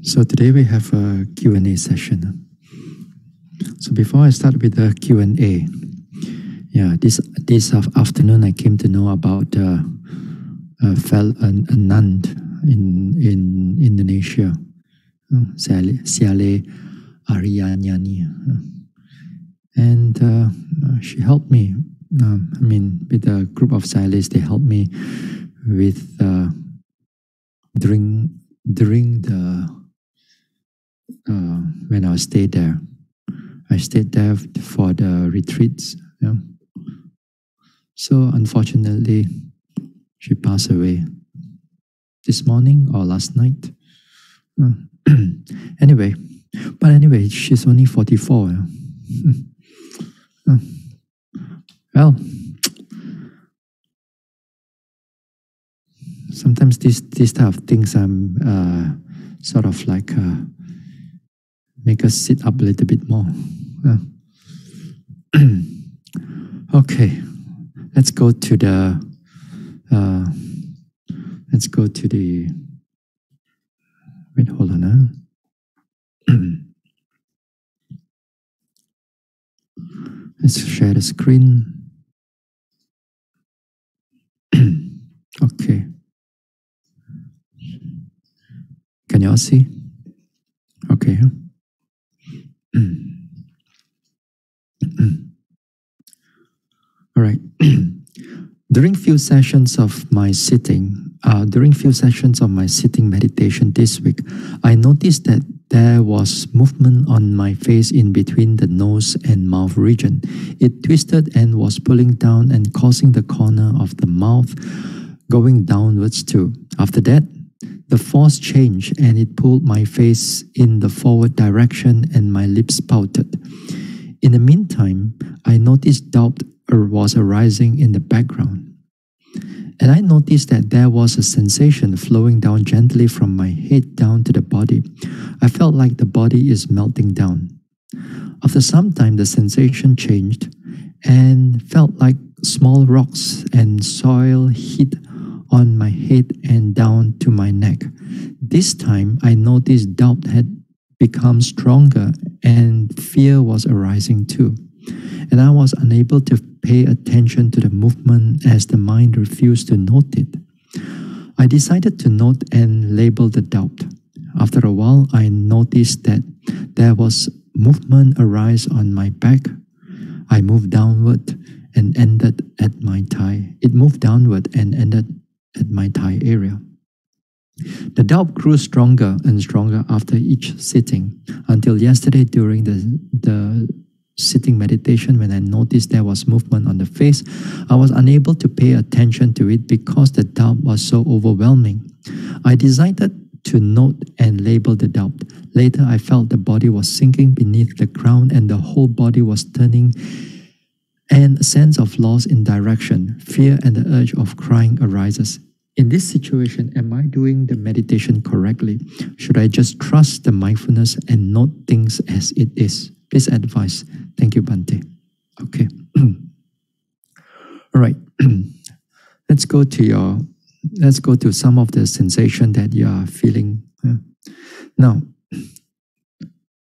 So today we have a Q&A session. So before I start with the Q&A, this afternoon I came to know about a nun in Indonesia, Siale Arianyani, and she helped me. With a group of Siales, they helped me with during the when I stayed there. I stayed there for the retreats. So unfortunately, she passed away this morning or last night. Anyway, she's only 44. Well, sometimes these type of things sort of like make us sit up a little bit more. Okay, let's go to the wait, hold on. Let's share the screen. Okay. Can you all see? Okay. All right. During few sessions of my sitting meditation this week, I noticed that there was movement on my face in between the nose and mouth region. It twisted and was pulling down and causing the corner of the mouth going downwards too. After that, the force changed and it pulled my face in the forward direction and my lips pouted. In the meantime, I noticed doubt was arising in the background. And I noticed that there was a sensation flowing down gently from my head down to the body. I felt like the body is melting down. After some time, the sensation changed and felt like small rocks and soil hit on my head and down to my neck. This time, I noticed doubt had become stronger and fear was arising too. And I was unable to pay attention to the movement as the mind refused to note it. I decided to note and label the doubt. After a while, I noticed that there was movement arise on my back. I moved downward and ended at my thigh. It moved downward and ended at my thigh area. The doubt grew stronger and stronger after each sitting until yesterday during the sitting meditation, when I noticed there was movement on the face, I was unable to pay attention to it because the doubt was so overwhelming. I decided to note and label the doubt. Later, I felt the body was sinking beneath the ground and the whole body was turning, and a sense of loss in direction, fear, and the urge of crying arises. In this situation, am I doing the meditation correctly? Should I just trust the mindfulness and note things as it is? Please advise. Thank you, Bhante. Okay. All right. Let's go to some of the sensation that you are feeling. Now,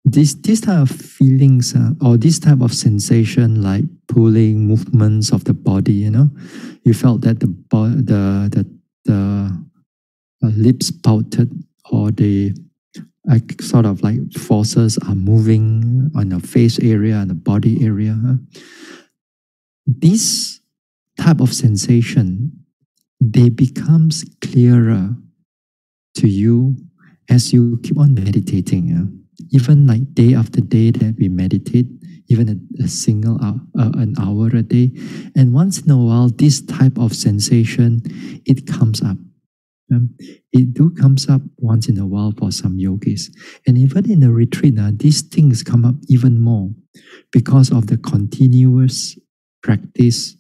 this type of feelings or this type of sensation, like pulling movements of the body, you felt that the lips pouted, or the sort of like forces are moving on the face area and the body area. This type of sensation, they becomes clearer to you as you keep on meditating. Even like day after day that we meditate, even a single hour, an hour a day, and once in a while, this type of sensation, it comes up. It comes up once in a while for some yogis. And even in the retreat, these things come up even more because of the continuous practice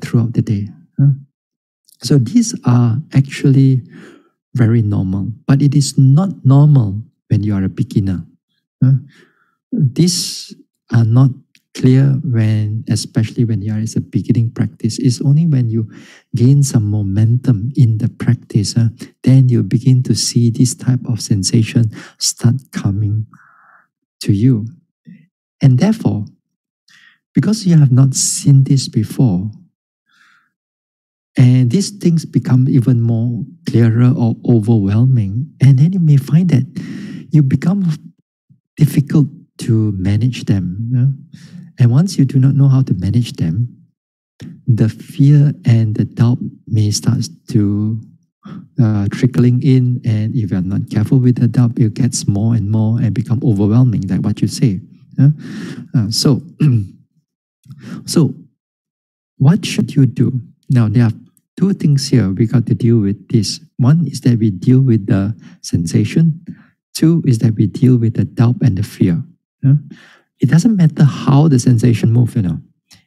throughout the day. So these are actually very normal, but it is not normal when you are a beginner. These are not clear especially when you are at a beginning practice. It's only when you gain some momentum in the practice, then you begin to see this type of sensation start coming to you. And therefore, because you have not seen this before, and these things become even more clearer or overwhelming, and then you may find that you become difficult to manage them. And once you do not know how to manage them, the fear and the doubt may start to trickling in, and if you're not careful with the doubt, it gets more and more and become overwhelming, like what you say. So what should you do? Now, there are two things here we got to deal with this. One is that we deal with the sensation. Two is that we deal with the doubt and the fear. It doesn't matter how the sensation moves,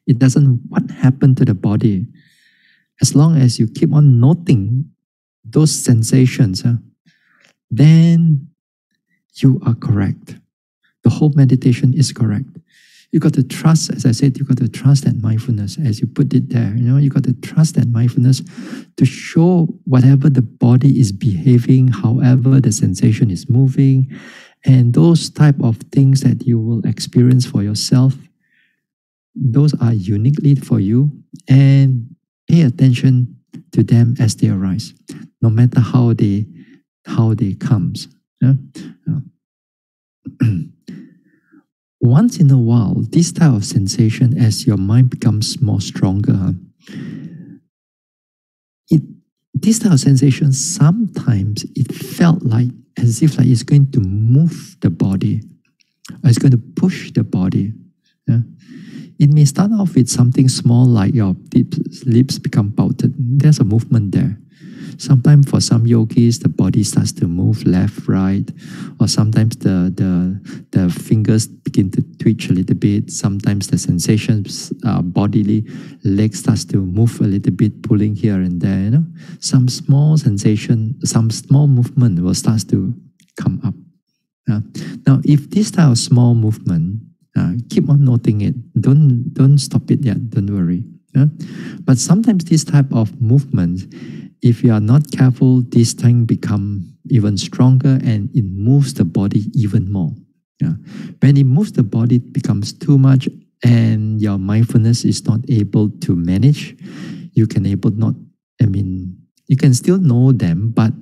It doesn't what happened to the body. As long as you keep on noting those sensations, then you are correct. The whole meditation is correct. You got to trust, as I said, you got to trust that mindfulness, as you put it there. You got to trust that mindfulness to show whatever the body is behaving, however the sensation is moving, and those type of things that you will experience for yourself, those are uniquely for you, and pay attention to them as they arise, no matter how they comes. Once in a while, this type of sensation, as your mind becomes more stronger, this type of sensation, sometimes it felt like as if it's going to move the body, or it's going to push the body. It may start off with something small, like your lips become pouted. There's a movement there. Sometimes for some yogis, the body starts to move left, right, or sometimes the fingers begin to twitch a little bit. Sometimes the sensations, bodily leg starts to move a little bit, pulling here and there. Some small sensation, some small movement will start to come up. Now, if this type of small movement, keep on noting it. Don't stop it yet. Don't worry. But sometimes this type of movement, if you are not careful, this thing become even stronger and it moves the body even more. When it moves the body, it becomes too much, and your mindfulness is not able to manage. You can still know them, but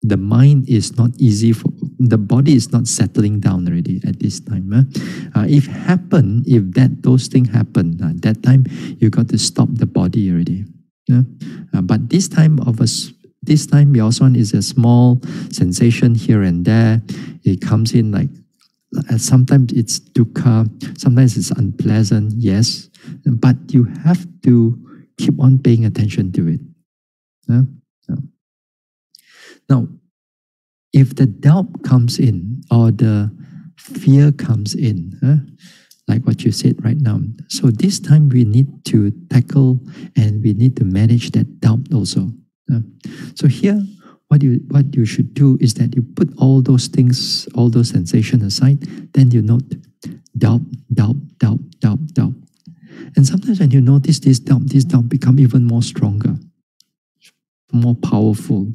the mind is not easy the body is not settling down already at this time. If those things happen, that time you got to stop the body already. But this time your one is a small sensation here and there. It comes in like sometimes it's dukkha, sometimes it's unpleasant, yes, but you have to keep on paying attention to it. Now, if the doubt comes in or the fear comes in, like what you said right now, so this time we need to tackle and we need to manage that doubt also. So here, what you should do is that you put all those things, all those sensations aside, then you note doubt. And sometimes when you notice this doubt become even more stronger, more powerful,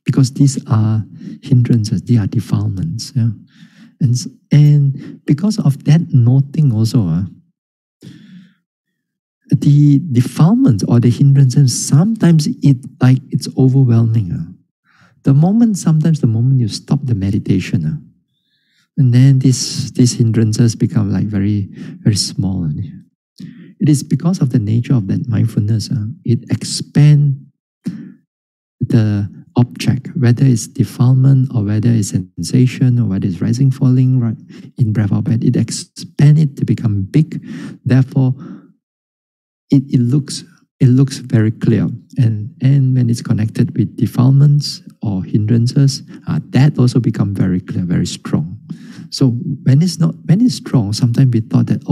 because these are hindrances, they are defilements. And because of that noting also, the defilements or the hindrances, sometimes it's overwhelming. The moment you stop the meditation, and then these hindrances become like very, very small. It is because of the nature of that mindfulness. It expands the object, whether it's defilement or whether it's sensation or whether it's rising, falling, right, in breath out breath. It expands it to become big. Therefore, it looks very clear. And when it's connected with defilements or hindrances, that also become very clear, very strong. So when it's strong, sometimes we thought that,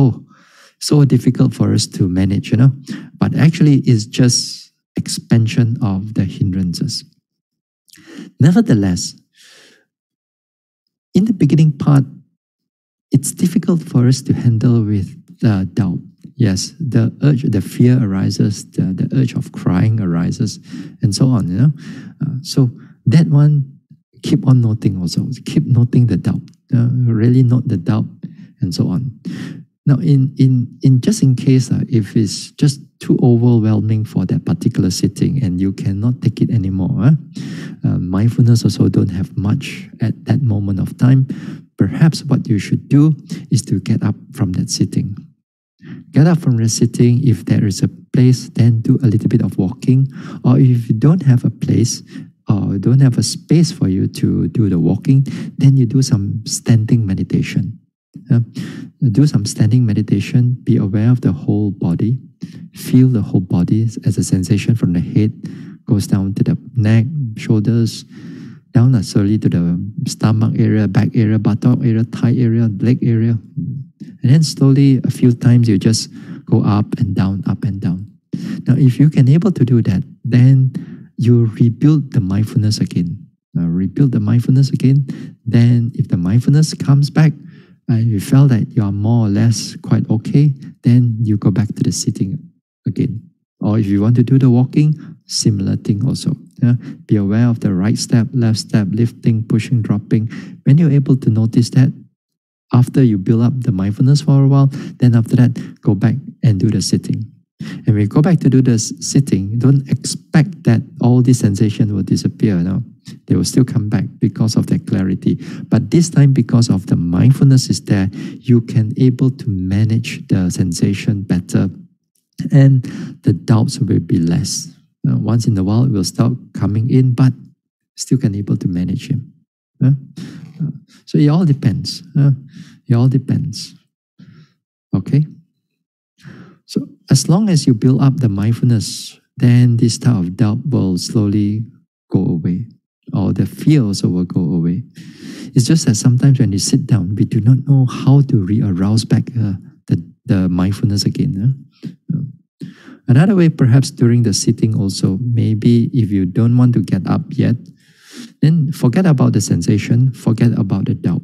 so difficult for us to manage, but actually it's just expansion of the hindrances. Nevertheless, in the beginning part, it's difficult for us to handle with doubt. Yes, the urge, the fear arises, the urge of crying arises, and so on. So that one, keep on noting also. Keep noting the doubt. Really note the doubt, and so on. Now, in just in case, if it's just too overwhelming for that particular sitting and you cannot take it anymore, mindfulness also don't have much at that moment of time. Perhaps what you should do is to get up from that sitting. Get up from the sitting. If there is a place, then do a little bit of walking. Or if you don't have a place or don't have a space for you to do the walking, then you do some standing meditation. Do some standing meditation. Be aware of the whole body. Feel the whole body as a sensation from the head goes down to the neck, shoulders, down slowly to the stomach area, back area, buttock area, thigh area, leg area. And then slowly, a few times, you just go up and down, up and down. Now, if you can able to do that, then you rebuild the mindfulness again. Rebuild the mindfulness again. Then if the mindfulness comes back, you felt that you are more or less quite okay, then you go back to the sitting again. Or if you want to do the walking, similar thing also. Be aware of the right step, left step, lifting, pushing, dropping. When you're able to notice that, after you build up the mindfulness for a while, then after that, go back and do the sitting. And when you go back to do the sitting, don't expect that all this sensation will disappear. No, they will still come back because of that clarity. But this time, because of the mindfulness is there, you can able to manage the sensation better, and the doubts will be less. Once in a while, it will start coming in, but still can able to manage him. So it all depends. It all depends. Okay? So as long as you build up the mindfulness, then this type of doubt will slowly go away. Or the fear also will go away. It's just that sometimes when you sit down, we do not know how to re-arouse back the mindfulness again. Another way, perhaps during the sitting also, maybe if you don't want to get up yet, then forget about the sensation, forget about the doubt.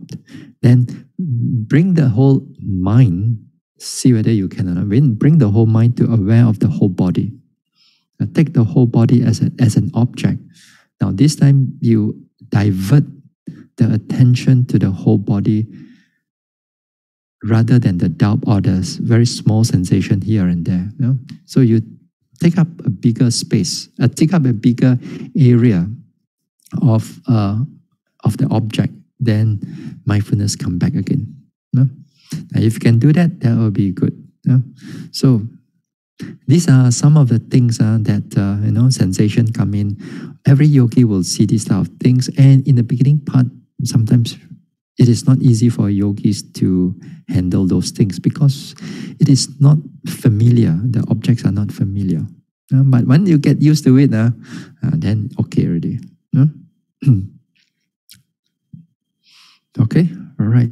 Then bring the whole mind, see whether you can or not, bring the whole mind to aware of the whole body. Take the whole body as an object. Now this time you divert the attention to the whole body rather than the doubt or the very small sensation here and there. So you take up a bigger space, take up a bigger area of the object, then mindfulness come back again. Now, if you can do that, that will be good. So these are some of the things that sensation come in. Every yogi will see these type of things, and in the beginning part, sometimes it is not easy for yogis to handle those things because it is not familiar. The objects are not familiar. But when you get used to it, then okay already. Okay, all right.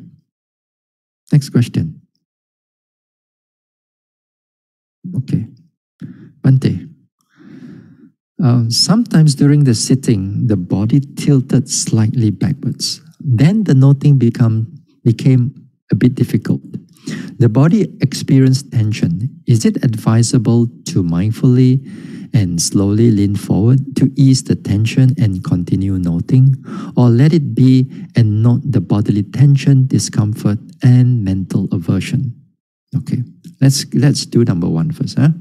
Next question. Okay. Bhante. Sometimes during the sitting, the body tilted slightly backwards. Then the noting became a bit difficult. The body experienced tension. Is it advisable to mindfully and slowly lean forward to ease the tension and continue noting? Or let it be and note the bodily tension, discomfort, and mental aversion? Okay, let's do number one first. All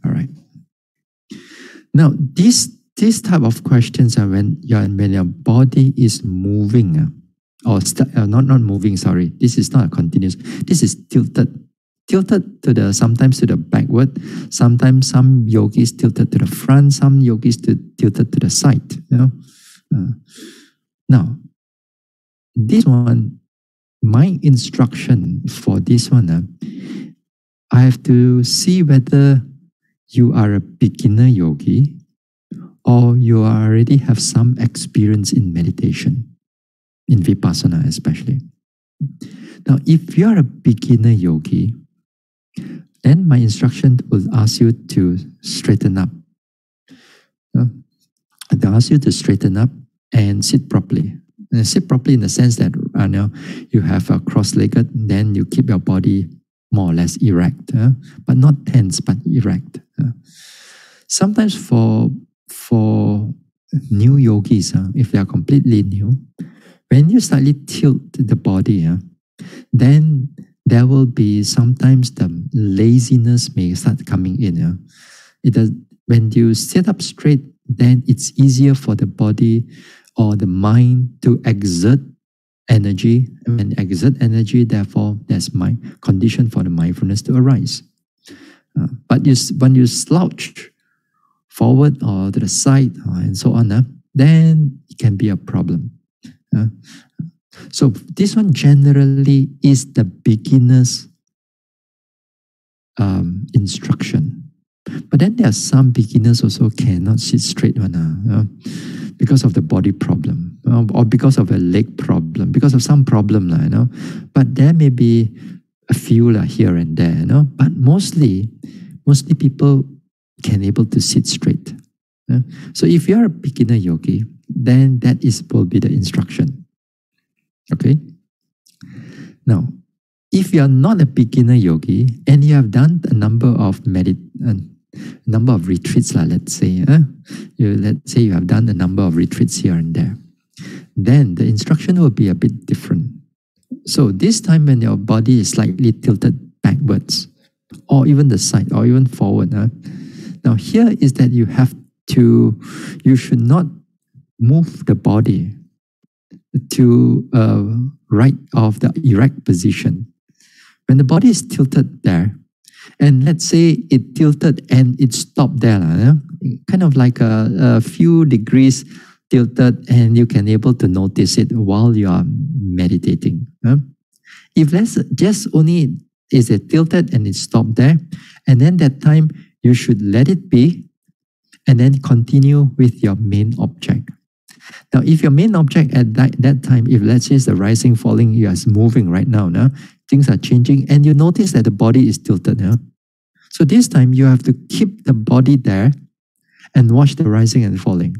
right. Now, these type of questions are when your body is moving, not moving. Sorry, this is not a continuous. This is tilted to sometimes to the backward. Sometimes some yogis tilted to the front. Some yogis tilted to the side. Now, this one, my instruction for this one, I have to see whether you are a beginner yogi or you already have some experience in meditation, in vipassana especially. Now, if you are a beginner yogi, then my instruction will ask you to straighten up. I'll ask you to straighten up and sit properly. And sit properly in the sense that you have a cross-legged, then you keep your body more or less erect, but not tense, but erect. Sometimes for new yogis, if they are completely new, when you slightly tilt the body, then there will be sometimes the laziness may start coming in. When you sit up straight, then it's easier for the body or the mind to exert energy. And when exert energy, therefore, there's my condition for the mindfulness to arise. But when you slouch forward or to the side and so on, then it can be a problem. So this one generally is the beginner's instruction. But then there are some beginners also cannot sit straight because of the body problem or because of a leg problem, because of some problem. But there may be a few here and there. But mostly people can able to sit straight. So if you are a beginner yogi, then that will be the instruction. Okay? Now, if you are not a beginner yogi and you have done a number of retreats, let's say, let's say you have done a number of retreats here and there, then the instruction will be a bit different. So this time when your body is slightly tilted backwards, or even the side, or even forward, now here is that you should not move the body to right of the erect position. When the body is tilted there, and let's say it tilted and it stopped there, kind of like a few degrees tilted, and you can able to notice it while you are meditating. If let's just only is it tilted and it stopped there, and then that time you should let it be, and then continue with your main object. Now, if your main object at that time, if let's say it's the rising, falling, you are moving right now, things are changing, and you notice that the body is tilted. So this time you have to keep the body there and watch the rising and falling.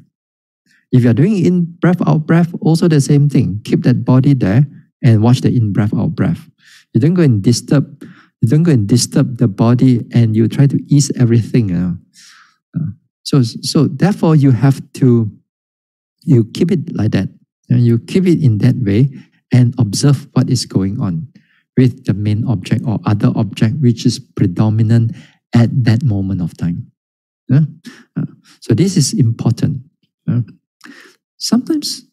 If you are doing in breath, out breath, also the same thing. Keep that body there and watch the in breath, out breath. You don't go and disturb the body and you try to ease everything. So therefore you have to keep it like that. And you keep it in that way and observe what is going on with the main object or other object which is predominant at that moment of time. So this is important. Sometimes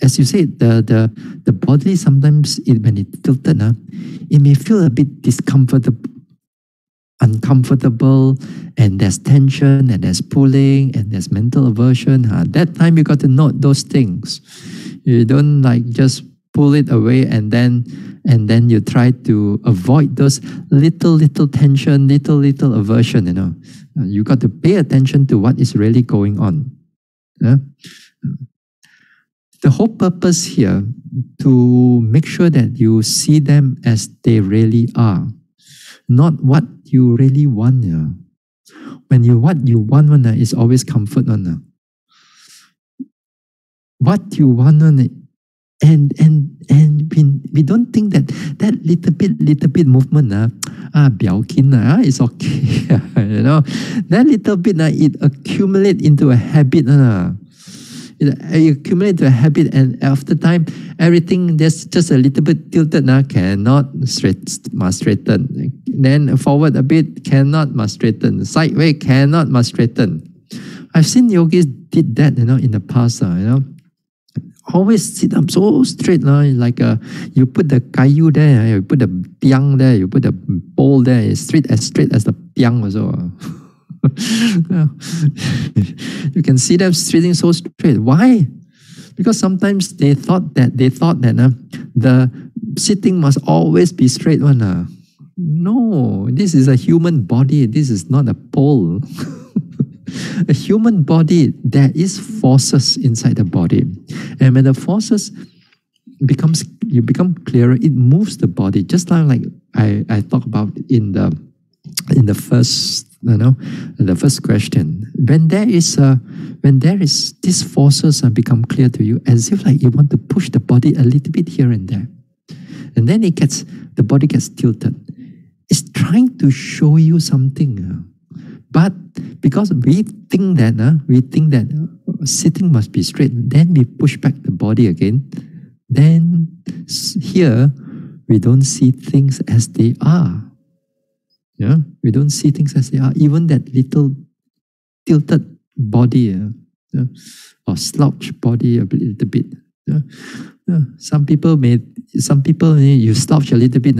as you say, the body sometimes when it tilted, it may feel a bit uncomfortable, and there's tension, and there's pulling, and there's mental aversion. That time you got to note those things. You don't just pull it away and then you try to avoid those little tension, little aversion. You got to pay attention to what is really going on. The whole purpose here to make sure that you see them as they really are, not what you really want. What you want is always comfort. What you want and we don't think that little bit movement is okay. That little bit it accumulate into a habit. It accumulates to a habit, and after time, everything that's just a little bit tilted cannot must straighten. Then forward a bit, cannot must straighten. Sideways, cannot must straighten. I've seen yogis did that, in the past. Always sit up so straight, like you put the kayu there, you put the piang there, you put the bowl there, it's straight as the piang also. You can see them sitting so straight. Why? Because sometimes they thought that the sitting must always be straight one. No, this is a human body. This is not a pole. A human body, there is forces inside the body, and when the forces become clearer, it moves the body. Just like I talked about in the first, the first question. When when there is, these forces become clear to you, as if like you want to push the body a little bit here and there. And then the body gets tilted. It's trying to show you something. But because we think that sitting must be straight, then we push back the body again. Then here, we don't see things as they are. Yeah, we don't see things as they are. Even that little tilted body or slouched body a little bit. Some people, you slouch a little bit.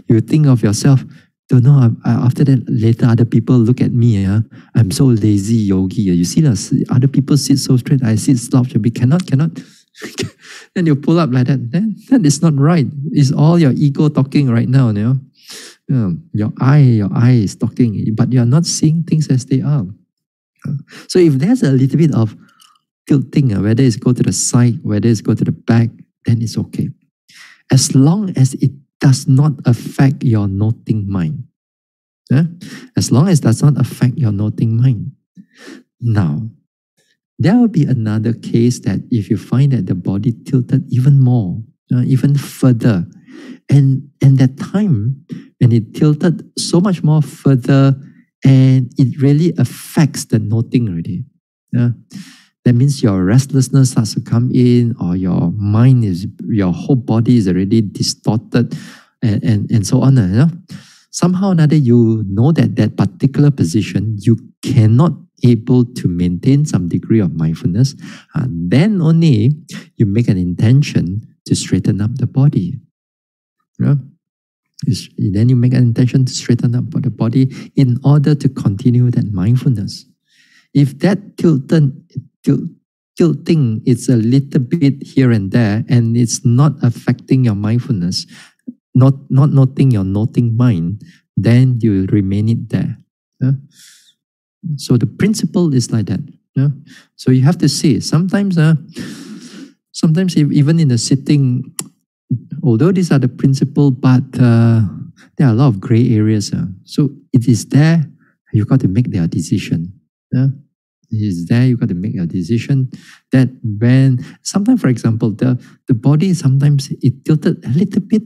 You think of yourself, don't know, after that, later other people look at me. I'm so lazy yogi. You see, other people sit so straight, I sit slouched a bit. Cannot. Then you pull up like that. Then that is not right. It's all your ego talking right now. Your eye is talking, but you are not seeing things as they are. So if there's a little bit of tilting, whether it's go to the side, whether it's go to the back, then it's okay. As long as it does not affect your noting mind. As long as it does not affect your noting mind. Now, there will be another case that if you find that the body tilted even more, even further, and that time when it tilted so much more further, and it really affects the noting already. That means your restlessness starts to come in, or your your whole body is already distorted, and so on. Somehow or another, you know that particular position, you cannot able to maintain some degree of mindfulness, then only you make an intention to straighten up the body. Then you make an intention to straighten up the body in order to continue that mindfulness. If that tilting is a little bit here and there, and it's not affecting your mindfulness, not noting your noting mind, then you remain it there. So the principle is like that. So you have to see. Sometimes even in the sitting, although these are the principle, but there are a lot of gray areas. So it is there, you got to make their decision. It is there, you got to make a decision that when, sometimes for example, the body sometimes it tilted a little bit.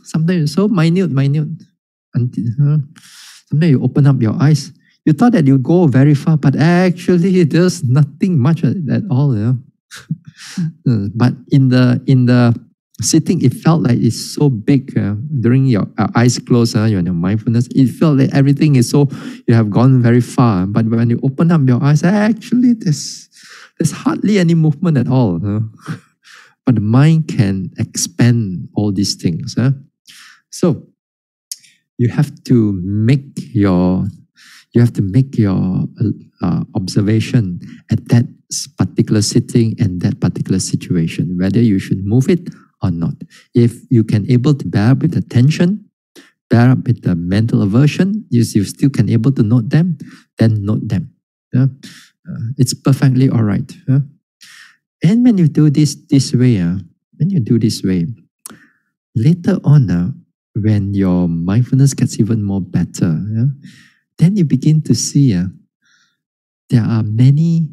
Sometimes it's so minute. Sometimes you open up your eyes. You thought that you go very far, but actually there's nothing much at all. But in the sitting, it felt like it's so big. During your eyes closed, you're in your mindfulness, it felt like everything is so, you have gone very far. But when you open up your eyes, actually there's hardly any movement at all. But the mind can expand all these things. So you have to make your observation at that particular sitting and that particular situation, whether you should move it or not. If you can able to bear up with the tension, bear up with the mental aversion, you still can able to note them, then note them. It's perfectly all right. And when you do this way, later on, when your mindfulness gets even more better, then you begin to see there are many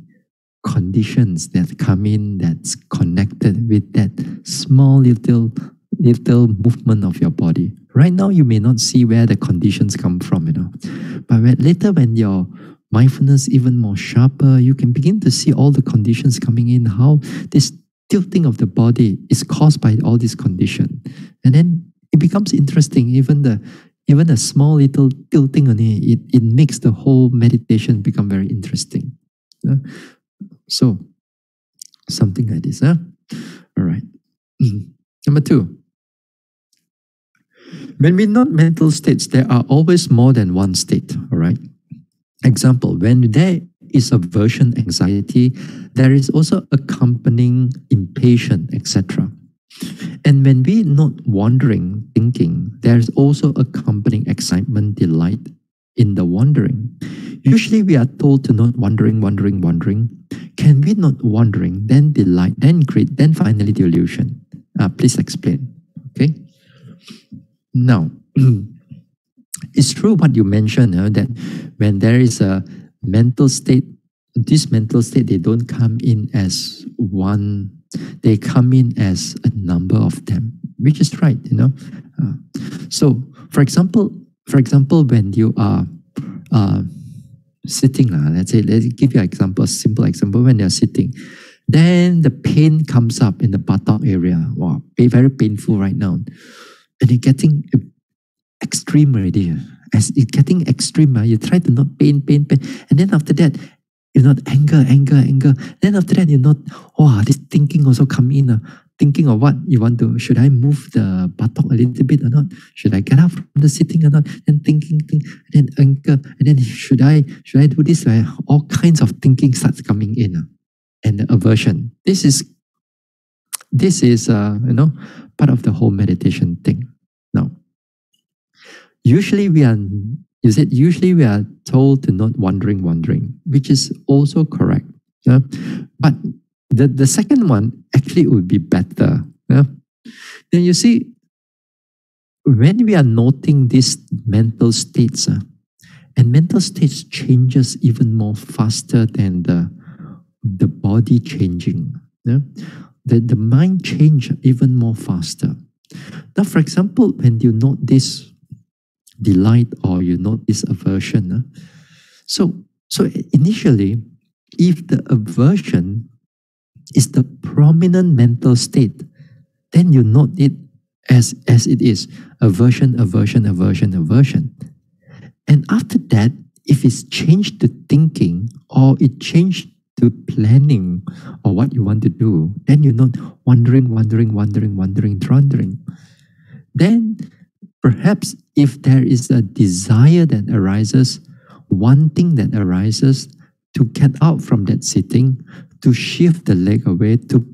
conditions that come in that's connected with that small little movement of your body. Right now, you may not see where the conditions come from, but later when your mindfulness even more sharper, you can begin to see all the conditions coming in, how this tilting of the body is caused by all these conditions. And then it becomes interesting, even a small little tilting on it makes the whole meditation become very interesting. So, something like this. All right. Number 2. When we note mental states, there are always more than one state. All right. Example, when there is aversion, anxiety, there is also accompanying impatience, etc. And when we note wandering, thinking, there is also accompanying excitement, delight in the wandering. Usually we are told to note wandering. Can we note wandering, then delight, then greed, then finally delusion? Please explain. Okay. Now, it's true what you mentioned, that when there is a mental state, this mental state, they don't come in as one, they come in as a number of them, which is right, So, for example, when you are sitting, let's give you an example, a simple example. When you're sitting, then the pain comes up in the buttock area. Wow, very painful right now. And it's getting extreme already. As it's getting extreme, you try to not pain. And then after that, anger. Then after that, this thinking also come in. Thinking of what you want to, should I move the buttock a little bit or not? Should I get up from the sitting or not? Then thinking, and then anger, and then should I do this? All kinds of thinking starts coming in, and the aversion. This is part of the whole meditation thing. Now, usually we are told to not wandering, which is also correct. But the second one actually would be better. Then you see, when we are noting these mental states, and mental states changes even more faster than the body changing. The mind change even more faster. Now, for example, when you note this delight or you note this aversion, so initially, if the aversion is the prominent mental state, then you note it as it is, aversion. And after that, if it's changed to thinking or it changed to planning or what you want to do, then you note wandering. Then perhaps if there is a desire that arises, one thing that arises to get out from that sitting, to shift the leg away, to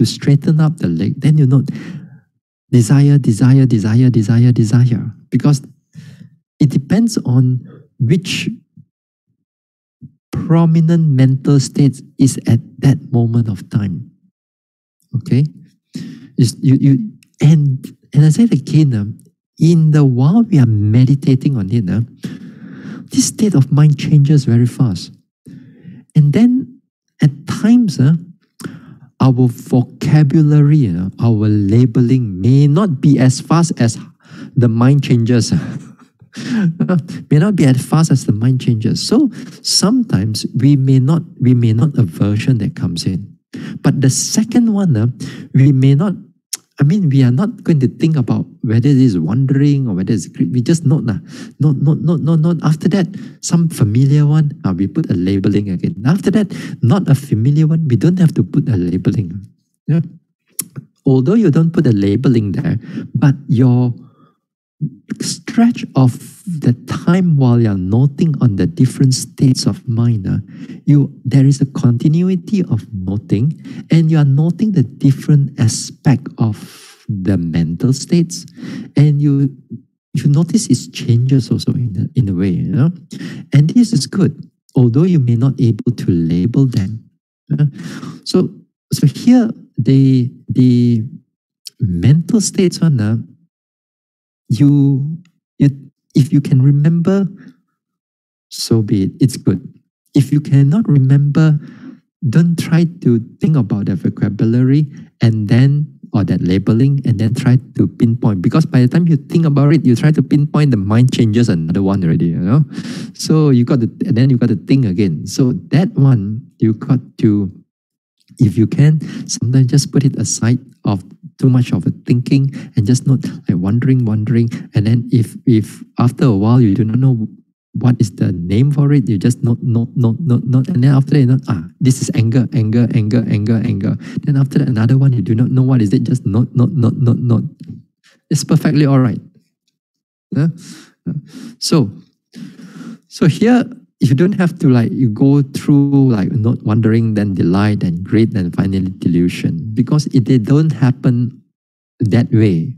straighten up the leg, then you note desire. Because it depends on which prominent mental state is at that moment of time. Okay? And I said again, in the while we are meditating on it, this state of mind changes very fast. And then at times, our vocabulary, our labeling may not be as fast as the mind changes. May not be as fast as the mind changes. So sometimes we may not aversion that comes in. But the second one, we may not, we are not going to think about whether it is wandering or whether it's greed. We just note. Not. After that, some familiar one, we put a labeling again. After that, not a familiar one, we don't have to put a labeling. Yeah? Although you don't put a labeling there, but your stretch of the time while you're noting on the different states of mind, there is a continuity of noting, and you are noting the different aspect of the mental states, and you notice its changes also in a way, and this is good, although you may not able to label them. So here the mental states on if you can remember, so be it. It's good. If you cannot remember, don't try to think about the vocabulary or that labeling and then try to pinpoint. Because by the time you think about it, you try to pinpoint, the mind changes another one already. So you got to think again. So that one you got to, if you can, sometimes just put it aside of too much of a thinking and just not like wandering. And then if after a while you do not know what is the name for it, you just not. And then after that, this is anger. Then after that, another one, you do not know what is it, just not. It's perfectly all right. So here, if you don't have to you go through not wandering, then delight, then greed, then finally delusion, because they don't happen that way.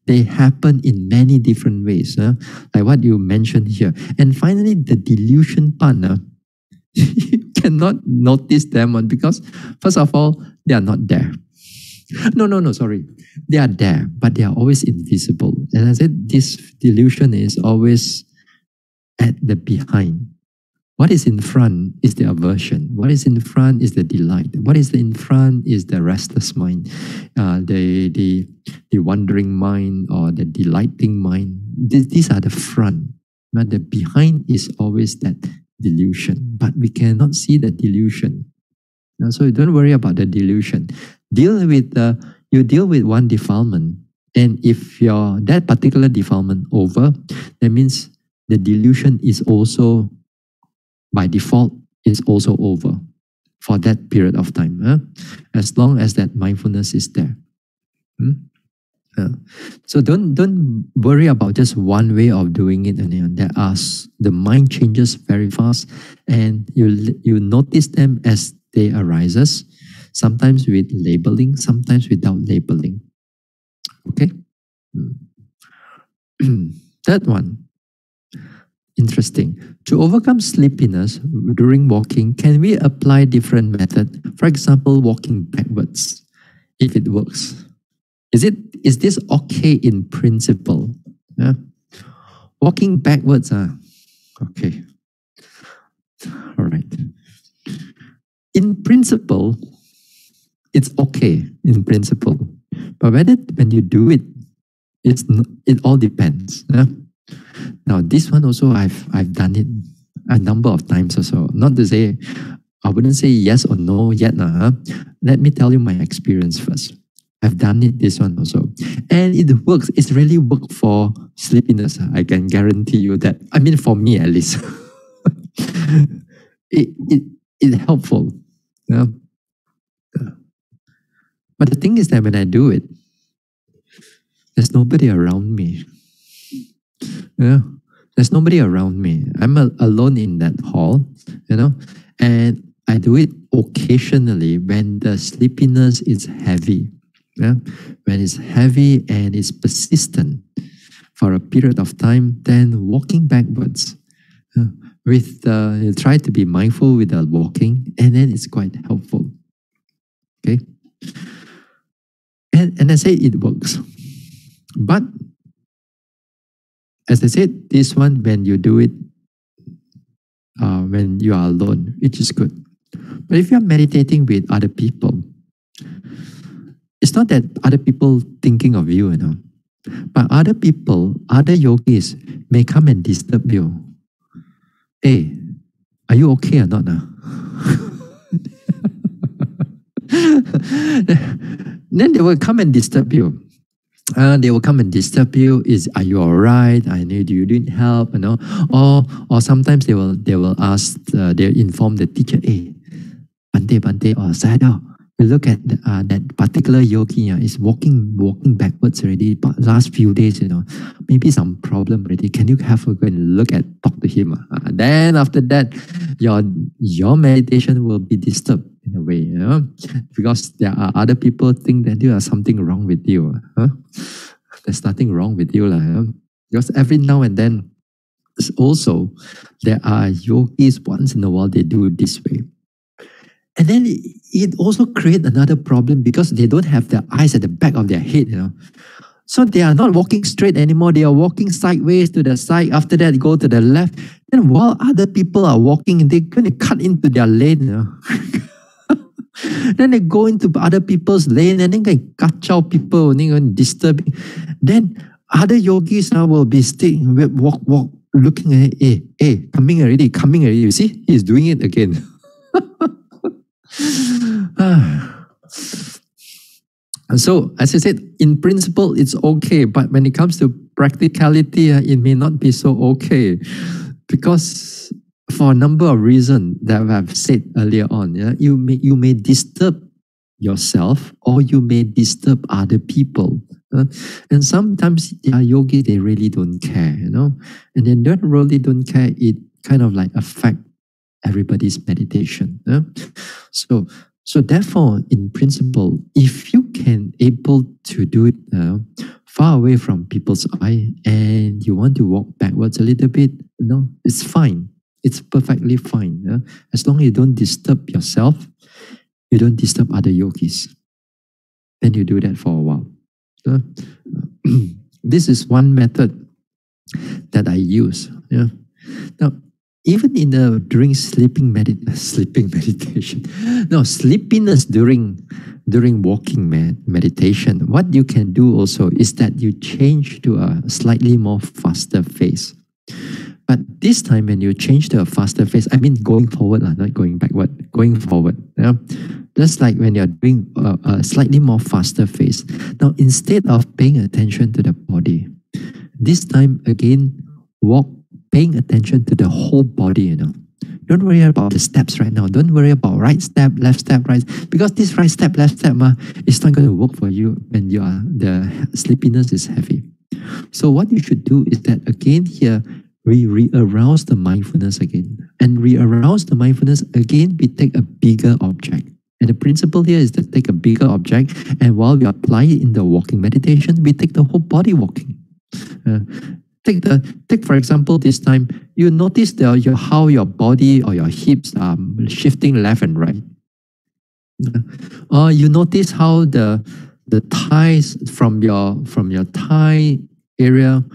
They happen in many different ways, like what you mentioned here. And finally, the delusion part, you cannot notice them because first of all, they are not there. No, sorry. They are there, but they are always invisible. And I said this delusion is always at the behind. What is in front is the aversion. What is in front is the delight. What is in front is the restless mind, the wandering mind or the delighting mind. These are the front. But the behind is always that delusion. But we cannot see the delusion. So don't worry about the delusion. You deal with one defilement. And if that particular defilement over, that means the delusion is also, by default, is also over for that period of time. As long as that mindfulness is there. So don't worry about just one way of doing it. The mind changes very fast, and you notice them as they arises. Sometimes with labeling, sometimes without labeling. Okay. Third one. Interesting. To overcome sleepiness during walking, can we apply different method? For example, walking backwards, if it works. Is this okay in principle? Walking backwards, okay. All right. In principle, it's okay in principle. But when you do it, it all depends. Now, this one also, I've done it a number of times or so. Not to say, I wouldn't say yes or no yet. Let me tell you my experience first. I've done it this one also. And it works. It's really worked for sleepiness. I can guarantee you that. I mean, for me at least. It's helpful. But the thing is that when I do it, there's nobody around me. There's nobody around me. I'm alone in that hall, and I do it occasionally when the sleepiness is heavy. When it's heavy and it's persistent for a period of time, then walking backwards. You try to be mindful with the walking, and then it's quite helpful. Okay? And I say it works. But as I said, this one, when you do it, when you are alone, which is good. But if you are meditating with other people, it's not that other people thinking of you, but other people, other yogis may come and disturb you. Hey, are you okay or not? Then they will come and disturb you. They will come and disturb you. Are you all right? I need you didn't help, Or sometimes they will ask. They'll inform the teacher, hey, Bhante or Sayadaw, we look at that particular yogi is walking backwards already. But last few days, maybe some problem already. Can you have a go and talk to him? Then after that, your meditation will be disturbed in a way, because there are other people think that there is something wrong with you. There's nothing wrong with you, because every now and then, also there are yogis once in a while they do it this way. And then it also creates another problem because they don't have their eyes at the back of their head, So they are not walking straight anymore. They are walking sideways to the side. After that, go to the left. Then while other people are walking, they're going to cut into their lane, Then they go into other people's lane and then they kacau people, disturbing. Then other yogis now will be walk, looking at it. Hey, coming already. You see, he's doing it again. So, as I said, in principle, it's okay. But when it comes to practicality, it may not be so okay. Because for a number of reasons that I've said earlier on, you may disturb yourself or you may disturb other people. And sometimes yogis, they really don't care, And then they really don't care, it kind of like affect everybody's meditation. So therefore, in principle, if you can able to do it far away from people's eye and you want to walk backwards a little bit, it's fine. It's perfectly fine. As long as you don't disturb yourself, you don't disturb other yogis. Then you do that for a while. This is one method that I use. Yeah. Now, even in the during sleeping meditation, no, sleepiness during walking meditation, what you can do also is that you change to a slightly more faster pace. But this time when you change to a faster pace, I mean going forward, not going backward, going forward. Yeah? Just like when you're doing a slightly more faster pace. Now, instead of paying attention to the body, this time again, paying attention to the whole body, Don't worry about the steps right now. Don't worry about right step, left step, right. Because this right step, left step is not going to work for you when the sleepiness is heavy. So what you should do is that again here, we re-arouse the mindfulness again. And re-arouse the mindfulness again, we take a bigger object. And the principle here is to take a bigger object, and while we apply it in the walking meditation, we take the whole body walking. Take for example, this time, you notice how your body or your hips are shifting left and right. Or you notice how the thighs from your thigh area,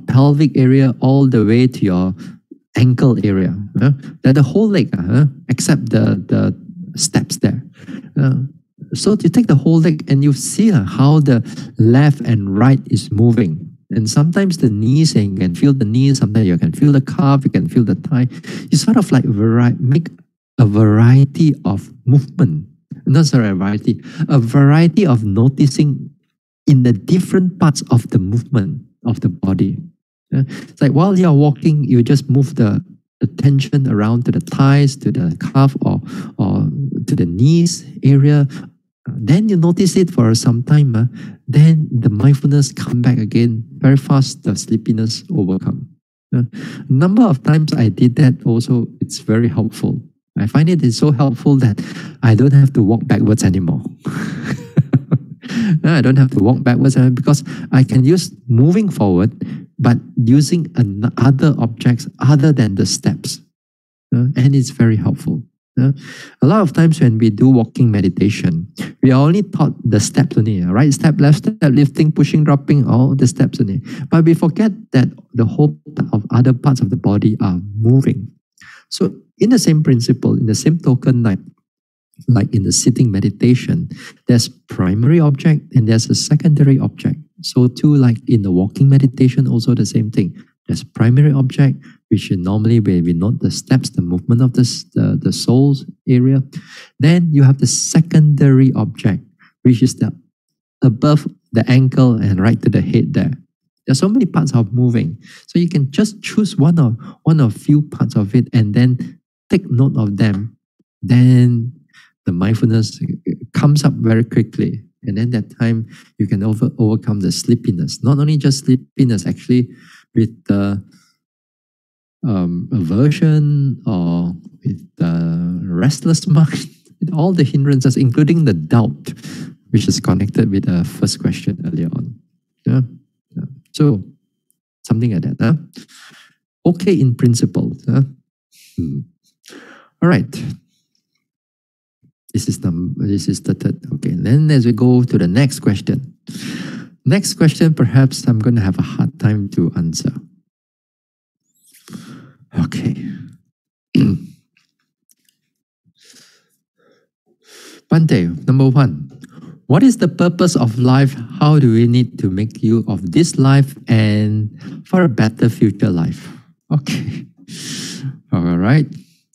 pelvic area, all the way to your ankle area. That the whole leg, except the steps there. So you take the whole leg and you see how the left and right is moving. And sometimes the knees, and you can feel the knees, sometimes you can feel the calf, you can feel the thigh. You sort of like make a variety of movement. Not sorry, a variety of noticing in the different parts of the movement of the body. It's like while you're walking, you just move the tension around to the thighs, to the calf, or to the knees area. Then you notice it for some time. Then the mindfulness come back again very fast. The sleepiness overcome. Number of times I did that also. It's very helpful. I find it is so helpful that I don't have to walk backwards anymore. I don't have to walk backwards because I can use moving forward, but using other objects other than the steps. And it's very helpful. A lot of times when we do walking meditation, we are only taught the steps only, right step, left step, lifting, pushing, dropping, all the steps only. But we forget that the whole of other parts of the body are moving. So in the same principle, in the same token, like in the sitting meditation, there's primary object and there's a secondary object. So too, like in the walking meditation, also the same thing. There's primary object, which is normally where we note the steps, the movement of the soles area. Then you have the secondary object, which is the above the ankle and right to the head there. There's so many parts of moving. So you can just choose one of few parts of it and then take note of them. Then the mindfulness comes up very quickly. And then that time you can overcome the sleepiness. Not only just sleepiness, actually with the aversion or with the restless mind, with all the hindrances, including the doubt, which is connected with the first question earlier on. Yeah. So something like that. Okay, in principle. All right. This is the third. Okay, then as we go to the next question. Next question, perhaps I'm going to have a hard time to answer. Okay. Bhante, number one. What is the purpose of life? How do we need to make use of this life and for a better future life? Okay. All right.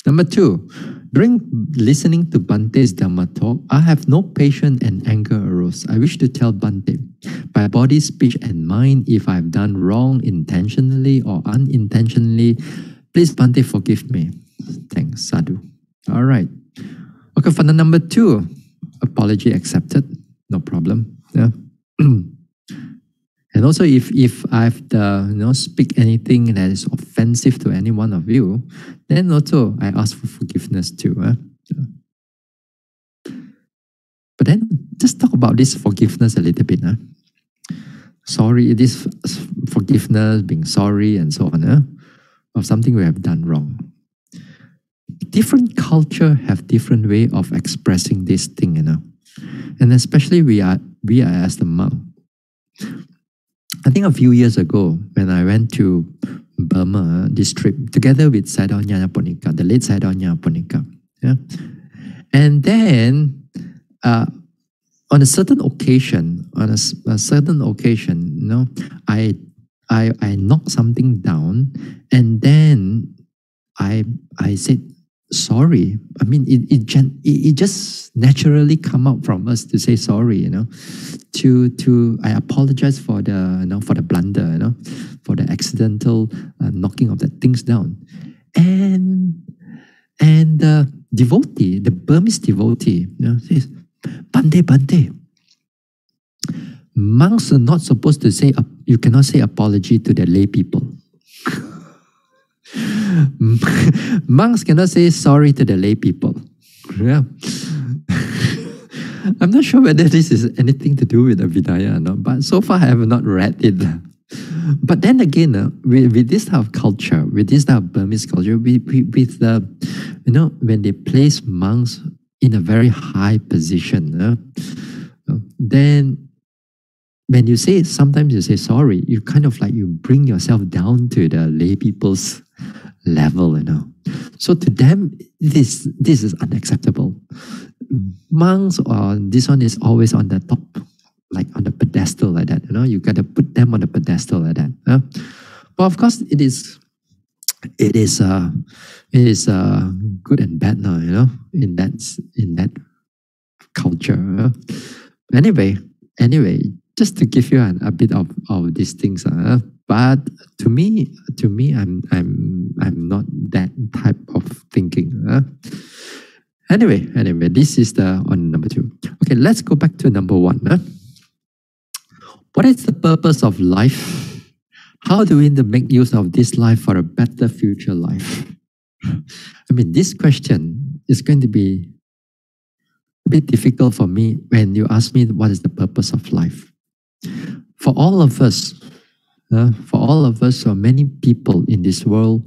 Number two. During listening to Bhante's Dhamma talk, I have no patience and anger arose. I wish to tell Bhante, by body, speech, and mind, if I have done wrong intentionally or unintentionally, please Bhante forgive me. Thanks, Sadhu. All right. Okay, for the number two, apology accepted. No problem. Yeah. And also, if I have to speak anything that is offensive to any one of you, then also I ask for forgiveness too. But then just talk about this forgiveness a little bit. Sorry, this forgiveness, being sorry and so on, of something we have done wrong. Different culture have different way of expressing this thing, and especially we are as the monk. I think a few years ago, when I went to Burma, this trip, together with Sayadaw Nyanaponika, the late Sayadaw Nyanaponika. Yeah? And then, on a certain occasion, I knocked something down, and then I said sorry. I mean, it just naturally come out from us to say sorry. I apologize for the blunder, for the accidental knocking of the things down, and the devotee, the Burmese devotee, says, Bhante, monks are not supposed to say, you cannot say apology to the lay people. Monks cannot say sorry to the lay people. Yeah. I'm not sure whether this is anything to do with the Vinaya or not, but so far I have not read it. But then again, with this type of culture, with this type of Burmese culture, with the, when they place monks in a very high position, then when you say, sometimes you say sorry, you kind of like you bring yourself down to the lay people's level, So to them, this is unacceptable. Monks, or this one is always on the top, like on the pedestal like that. You got to put them on the pedestal like that. But of course, it is good and bad now, in that culture. Anyway, just to give you a bit of these things. But to me, I'm not that type of thinking. Anyway, this is on number 2. Okay, let's go back to number 1. What is the purpose of life? How do we make use of this life for a better future life? I mean, this question is going to be a bit difficult for me when you ask me what is the purpose of life. For all of us, or many people in this world,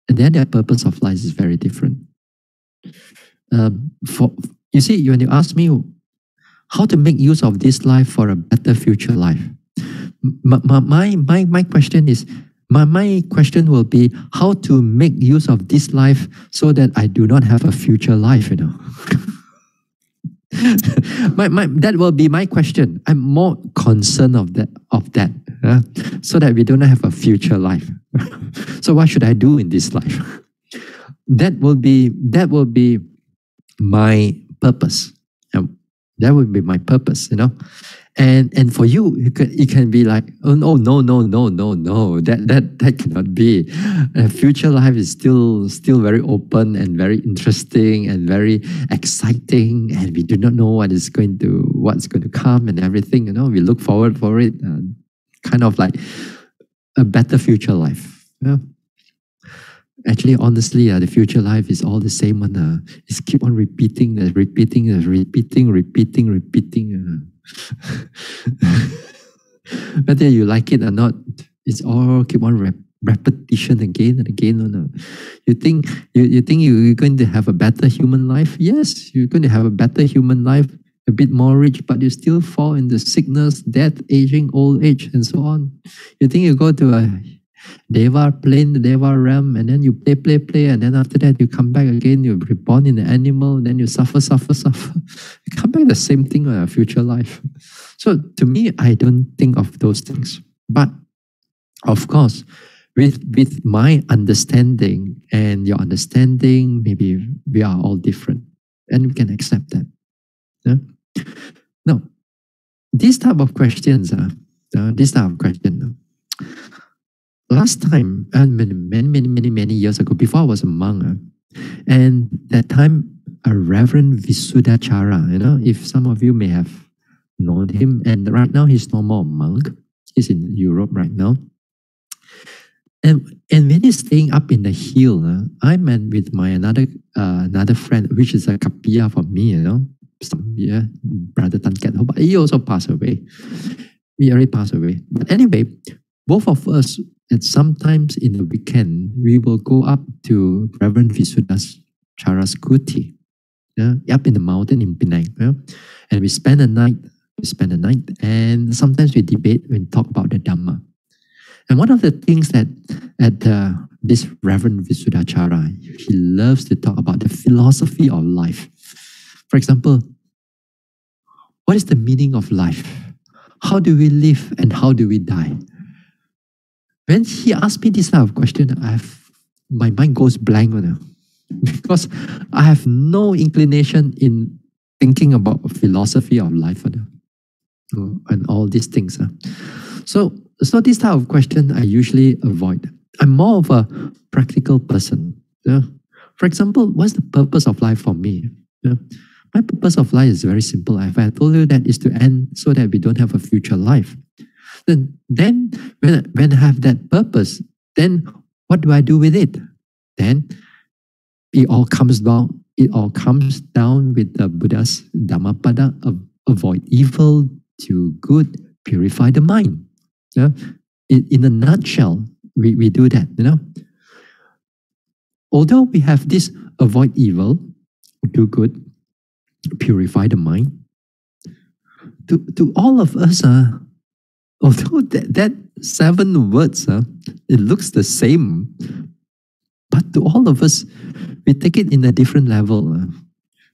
and then their purpose of life is very different. You see, when you ask me how to make use of this life for a better future life, my question is, my question will be how to make use of this life so that I do not have a future life, that will be my question. I'm more concerned of that, so that we don't have a future life. So what should I do in this life? That will be my purpose. That would be my purpose, And for you, it can be like, oh no, that cannot be. Future life is still very open and very interesting and very exciting, and we do not know what's going to come and everything. We look forward for it, kind of like a better future life. Actually, honestly, the future life is all the same one. It's keep on repeating. Whether you like it or not, it's all keep on repetition again and again. You think you're going to have a better human life? Yes, you're going to have a better human life, a bit more rich, but you still fall in the sickness, death, aging, old age, and so on. You think you go to a Deva plane, the Deva realm, and then you play, and then after that you come back again, you're reborn in an animal, then you suffer. You come back the same thing on a future life. So to me, I don't think of those things. But of course, with my understanding and your understanding, maybe we are all different, and we can accept that. Yeah? Now, these type of questions, last time, many years ago, before I was a monk, and that time, a Reverend Visuddhachara, if some of you may have known him, and right now he's no more a monk, he's in Europe right now. And when he's staying up in the hill, I met with my another friend, which is a kapiya for me, Brother Tan Ket Ho, but he also passed away. He already passed away. But anyway, both of us, and sometimes in the weekend, we will go up to Reverend Visuddhachara's kuti, up in the mountain in Penang. And we spend a night We spend the night, and sometimes we debate and talk about the Dhamma. And one of the things that this Reverend Visudachara, he loves to talk about the philosophy of life. For example, what is the meaning of life? How do we live and how do we die? When he asked me this type of question, my mind goes blank because I have no inclination in thinking about philosophy of life and all these things. So this type of question I usually avoid. I'm more of a practical person. For example, what's the purpose of life for me? My purpose of life is very simple. If I told you that is to end so that we don't have a future life. Then when I have that purpose, then what do I do with it? Then it all comes down with the Buddha's Dhammapada of avoid evil, do good, purify the mind. In a nutshell, we do that. Although we have this avoid evil, do good, purify the mind, to all of us, although that 7 words, it looks the same, but to all of us, we take it in a different level.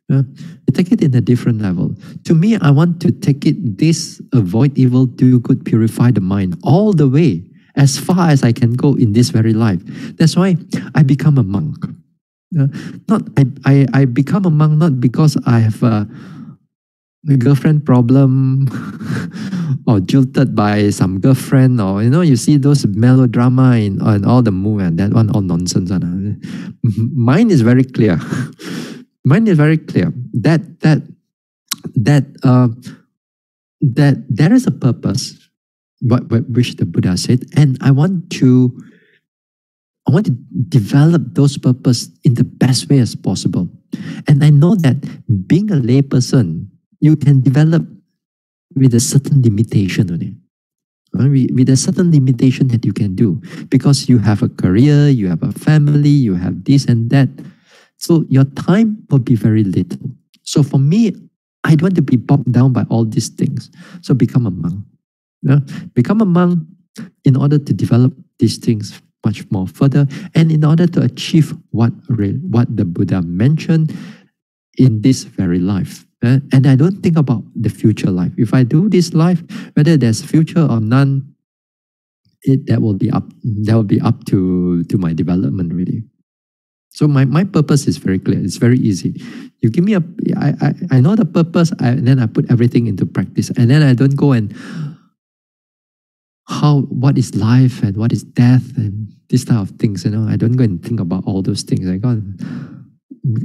We take it in a different level. To me, I want to take it this avoid evil, do good, purify the mind all the way, as far as I can go in this very life. That's why I become a monk. I become a monk not because I have a girlfriend problem or jilted by some girlfriend, or you see those melodrama and all the movie, and that one all nonsense. Mine is very clear. Mine is very clear that there is a purpose, which the Buddha said, and I want to develop those purpose in the best way as possible. And I know that being a lay person, you can develop with a certain limitation only. With a certain limitation that you can do, because you have a career, you have a family, you have this and that. So your time will be very little. So for me, I don't want to be bogged down by all these things. So become a monk. Become a monk in order to develop these things much more further, and in order to achieve what the Buddha mentioned in this very life. And I don't think about the future life. If I do this life, whether there's future or none, that will be up to my development, really. So my purpose is very clear. It's very easy. You give me I know the purpose, and then I put everything into practice. And then I don't go and what is life and what is death and this type of things. I don't go and think about all those things.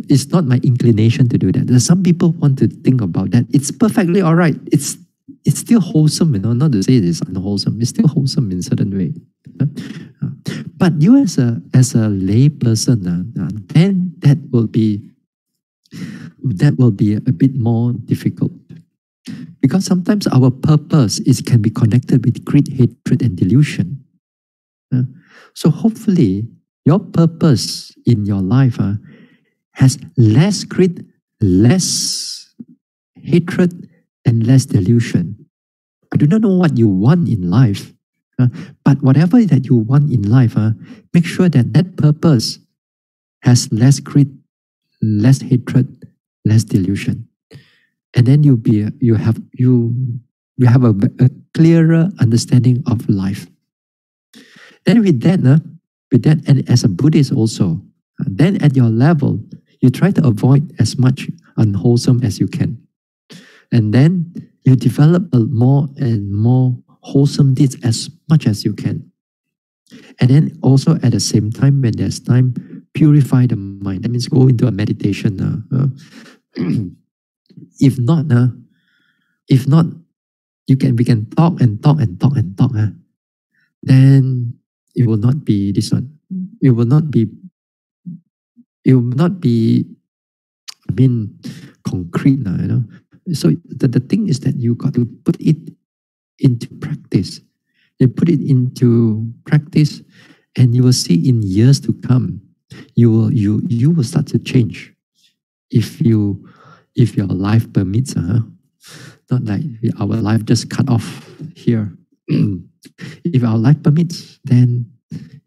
It's not my inclination to do that. Some people want to think about that. It's perfectly all right. It's still wholesome, not to say it is unwholesome. It's still wholesome in a certain way. But you as a lay person, then that will be a bit more difficult. Because sometimes our purpose can be connected with greed, hatred, and delusion. So hopefully, your purpose in your life has less greed, less hatred, and less delusion. I do not know what you want in life, but whatever that you want in life, make sure that purpose has less greed, less hatred, less delusion. And then you have a clearer understanding of life. Then with that, and as a Buddhist also, then at your level, you try to avoid as much unwholesome as you can. And then you develop a more and more wholesome deeds as much as you can. And then also at the same time, when there's time, purify the mind. That means go into a meditation. If not, we can talk and talk and talk and talk. Then it will not be this one. It will not be. Concrete now. So the thing is that you got to put it into practice. You put it into practice, and you will see in years to come, you will start to change if your life permits. Not like our life just cut off here. If our life permits, then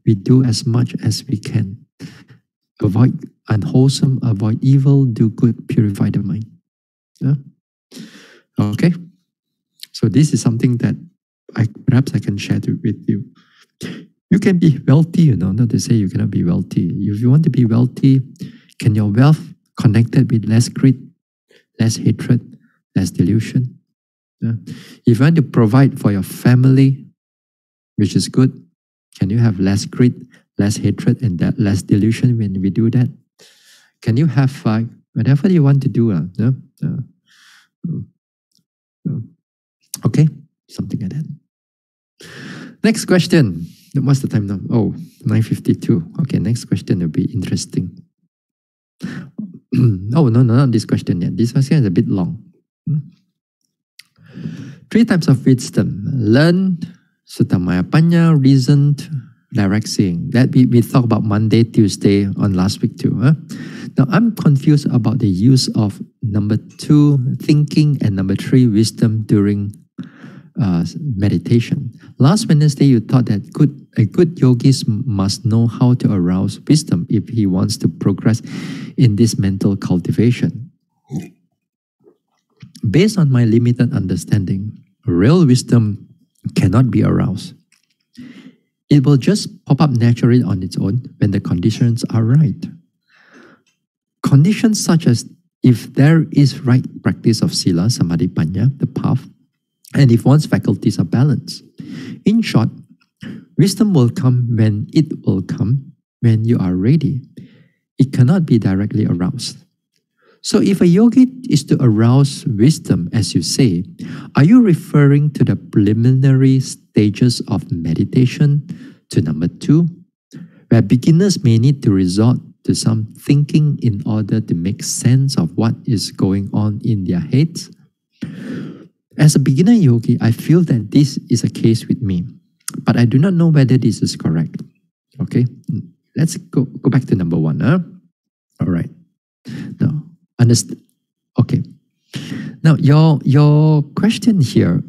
we do as much as we can. Avoid unwholesome, avoid evil, do good, purify the mind. Yeah? Okay? So this is something that perhaps I can share with you. You can be wealthy, not to say you cannot be wealthy. If you want to be wealthy, can your wealth connected with less greed, less hatred, less delusion? Yeah. If you want to provide for your family, which is good, can you have less greed, less hatred, and less delusion when we do that? Can you have whatever you want to do? Okay, something like that. Next question. What's the time now? Oh, 9:52. Okay, next question will be interesting. Oh, no, not this question yet. This question is a bit long. 3 types of wisdom. Learned, Sutamaya Panya, reasoned, direct seeing. That we talked about Monday, Tuesday on last week too. Now, I'm confused about the use of number 2, thinking, and number 3, wisdom during meditation. Last Wednesday, you thought that a good yogis must know how to arouse wisdom if he wants to progress in this mental cultivation. Based on my limited understanding, real wisdom cannot be aroused. It will just pop up naturally on its own when the conditions are right. Conditions such as if there is right practice of sila, samadhi, panya, the path, and if one's faculties are balanced. In short, wisdom will come when it will come, when you are ready. It cannot be directly aroused. So if a yogi is to arouse wisdom, as you say, are you referring to the preliminary stages of meditation, to number 2, where beginners may need to resort to some thinking in order to make sense of what is going on in their heads? As a beginner yogi, I feel that this is a case with me, but I do not know whether this is correct. Okay, let's go back to number 1. All right. Now, understand. Okay. Now, your question here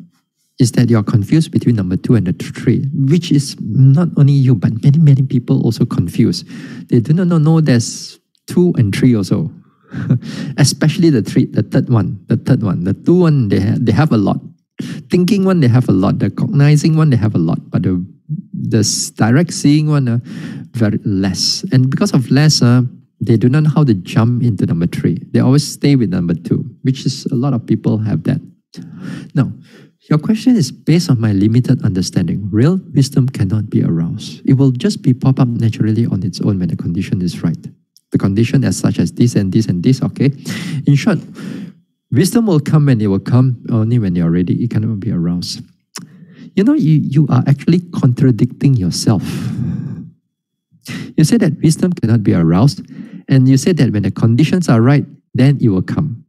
is that you're confused between number 2 and the 3, which is not only you, but many people also confused. They do not know there's 2 and 3 also. Especially the third one. The 2 one, they have a lot. Thinking one, they have a lot. The cognizing one, they have a lot. But the direct seeing one, very less. And because of less, they do not know how to jump into number 3. They always stay with number 2, which is a lot of people have that. Now, your question is based on my limited understanding. Real wisdom cannot be aroused. It will just be pop up naturally on its own when the condition is right. The condition as such as this and this and this, okay? In short, wisdom will come when it will come, only when you're ready. It cannot be aroused. You are actually contradicting yourself. You say that wisdom cannot be aroused, and you say that when the conditions are right, then it will come.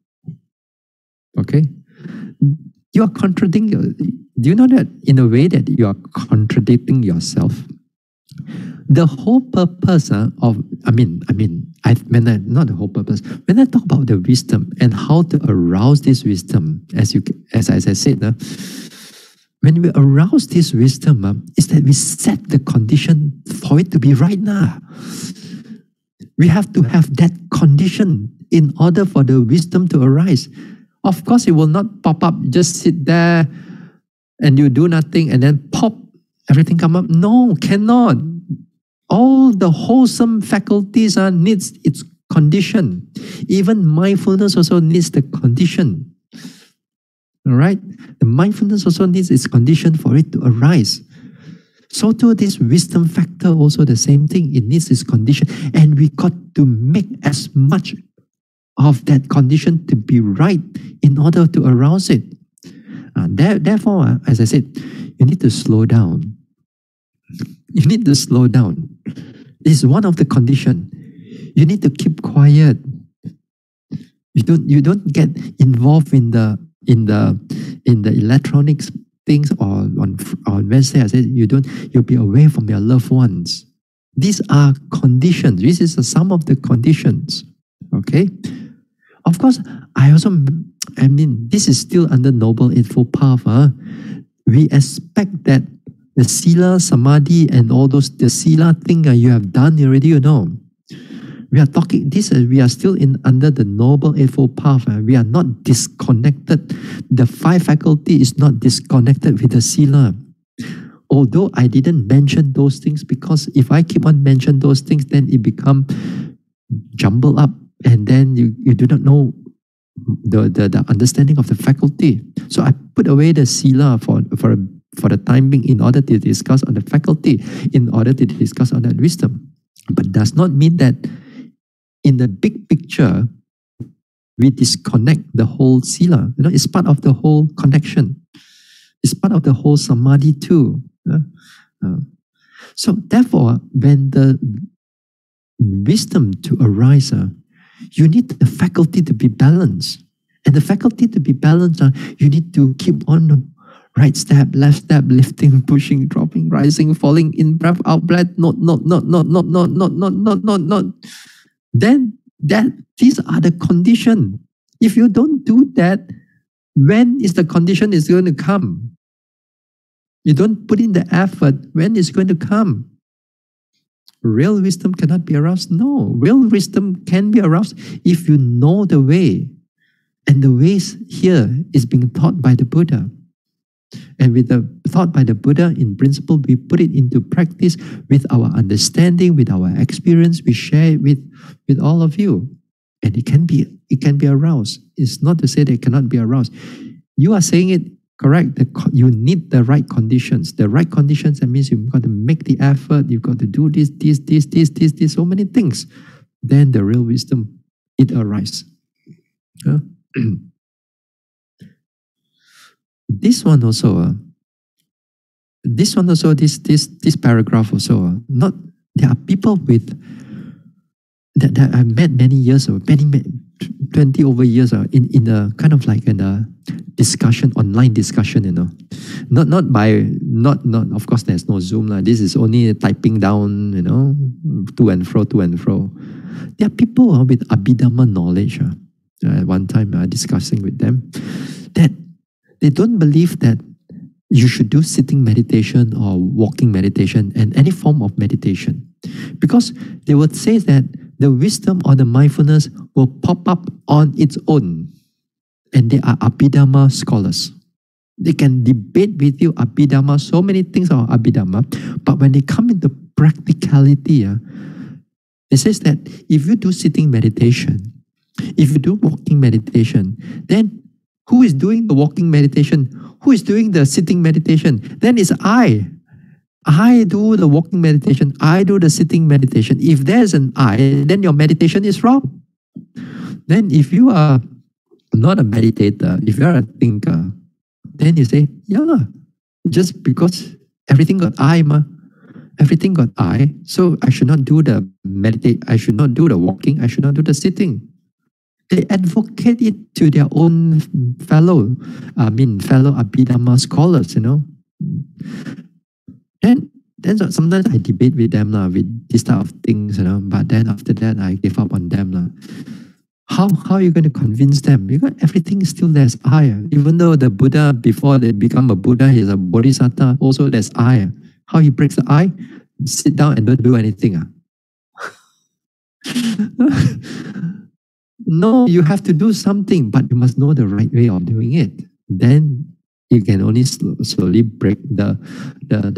Okay? You are contradicting. Do you know that in a way that you are contradicting yourself? The whole purpose not the whole purpose. When I talk about the wisdom and how to arouse this wisdom, as I said, when we arouse this wisdom, is that we set the condition for it to be right now. We have to have that condition in order for the wisdom to arise. Of course, it will not pop up, just sit there and you do nothing and then pop, everything come up. No, cannot. All the wholesome faculties needs its condition. Even mindfulness also needs the condition. All right? The mindfulness also needs its condition for it to arise. So too, this wisdom factor also the same thing. It needs its condition. And we got to make as much of that condition to be right in order to arouse it. Therefore, as I said, you need to slow down. You need to slow down. This is one of the conditions. You need to keep quiet. You don't get involved in the electronics things, or on Wednesday I said you'll be away from your loved ones. These are conditions. This is some of the conditions. Okay? Of course, I also I mean, this is still under Noble Eightfold Path. We expect that the Sila, Samadhi, and all those, the Sila thing you have done already, you know. We are talking, we are still under the Noble Eightfold Path. We are not disconnected. The five faculty is not disconnected with the Sila. Although I didn't mention those things, because if I keep on mentioning those things, then it become jumbled up, and then you do not know the understanding of the faculty. So I put away the Sila for the time being in order to discuss on the faculty, in order to discuss on that wisdom. But does not mean that in the big picture, we disconnect the whole Sila. You know, it's part of the whole connection. It's part of the whole Samadhi too. So therefore, when the wisdom to arise, you need the faculty to be balanced. And the faculty to be balanced, you need to keep on right step, left step, lifting, pushing, dropping, rising, falling, in breath, out breath, not. Then these are the condition. If you don't do that, when is the condition is going to come? You don't put in the effort, when is going to come? Real wisdom cannot be aroused. No, real wisdom can be aroused if you know the way. And the ways here is being taught by the Buddha. And with the thought by the Buddha, in principle, we put it into practice with our understanding, with our experience, we share it with all of you. And it can be aroused. It's not to say that it cannot be aroused. You are saying it correct. You need the right conditions. The right conditions, that means you've got to make the effort, you've got to do this, so many things. Then the real wisdom, it arises. This paragraph also, there are people that I met many years ago, 20 over years in a kind of like in a discussion, online discussion, you know. Not of course there's no Zoom. This is only typing down, you know, to and fro. There are people with Abhidhamma knowledge. At one time discussing with them, that they don't believe that you should do sitting meditation or walking meditation and any form of meditation. Because they would say that the wisdom or the mindfulness will pop up on its own. And they are Abhidhamma scholars. They can debate with you Abhidhamma, so many things are Abhidhamma, but when they come into practicality, it says that if you do sitting meditation, if you do walking meditation, then who is doing the walking meditation? Who is doing the sitting meditation? Then it's I. I do the walking meditation. I do the sitting meditation. If there's an I, then your meditation is wrong. Then if you are not a meditator, if you are a thinker, then you say, yeah, just because everything got I, everything got I, so I should not do the meditate, I should not do the walking, I should not do the sitting. They advocate it to their own fellow Abhidhamma scholars, you know. Then sometimes I debate with them with this type of things, you know. But then after that, I give up on them. How are you going to convince them? Because everything is still there's I. Even though the Buddha, before they become a Buddha, he's a Bodhisattva, also there's I. How he breaks the I? Sit down and don't do anything. No, you have to do something, but you must know the right way of doing it. Then you can only slowly break the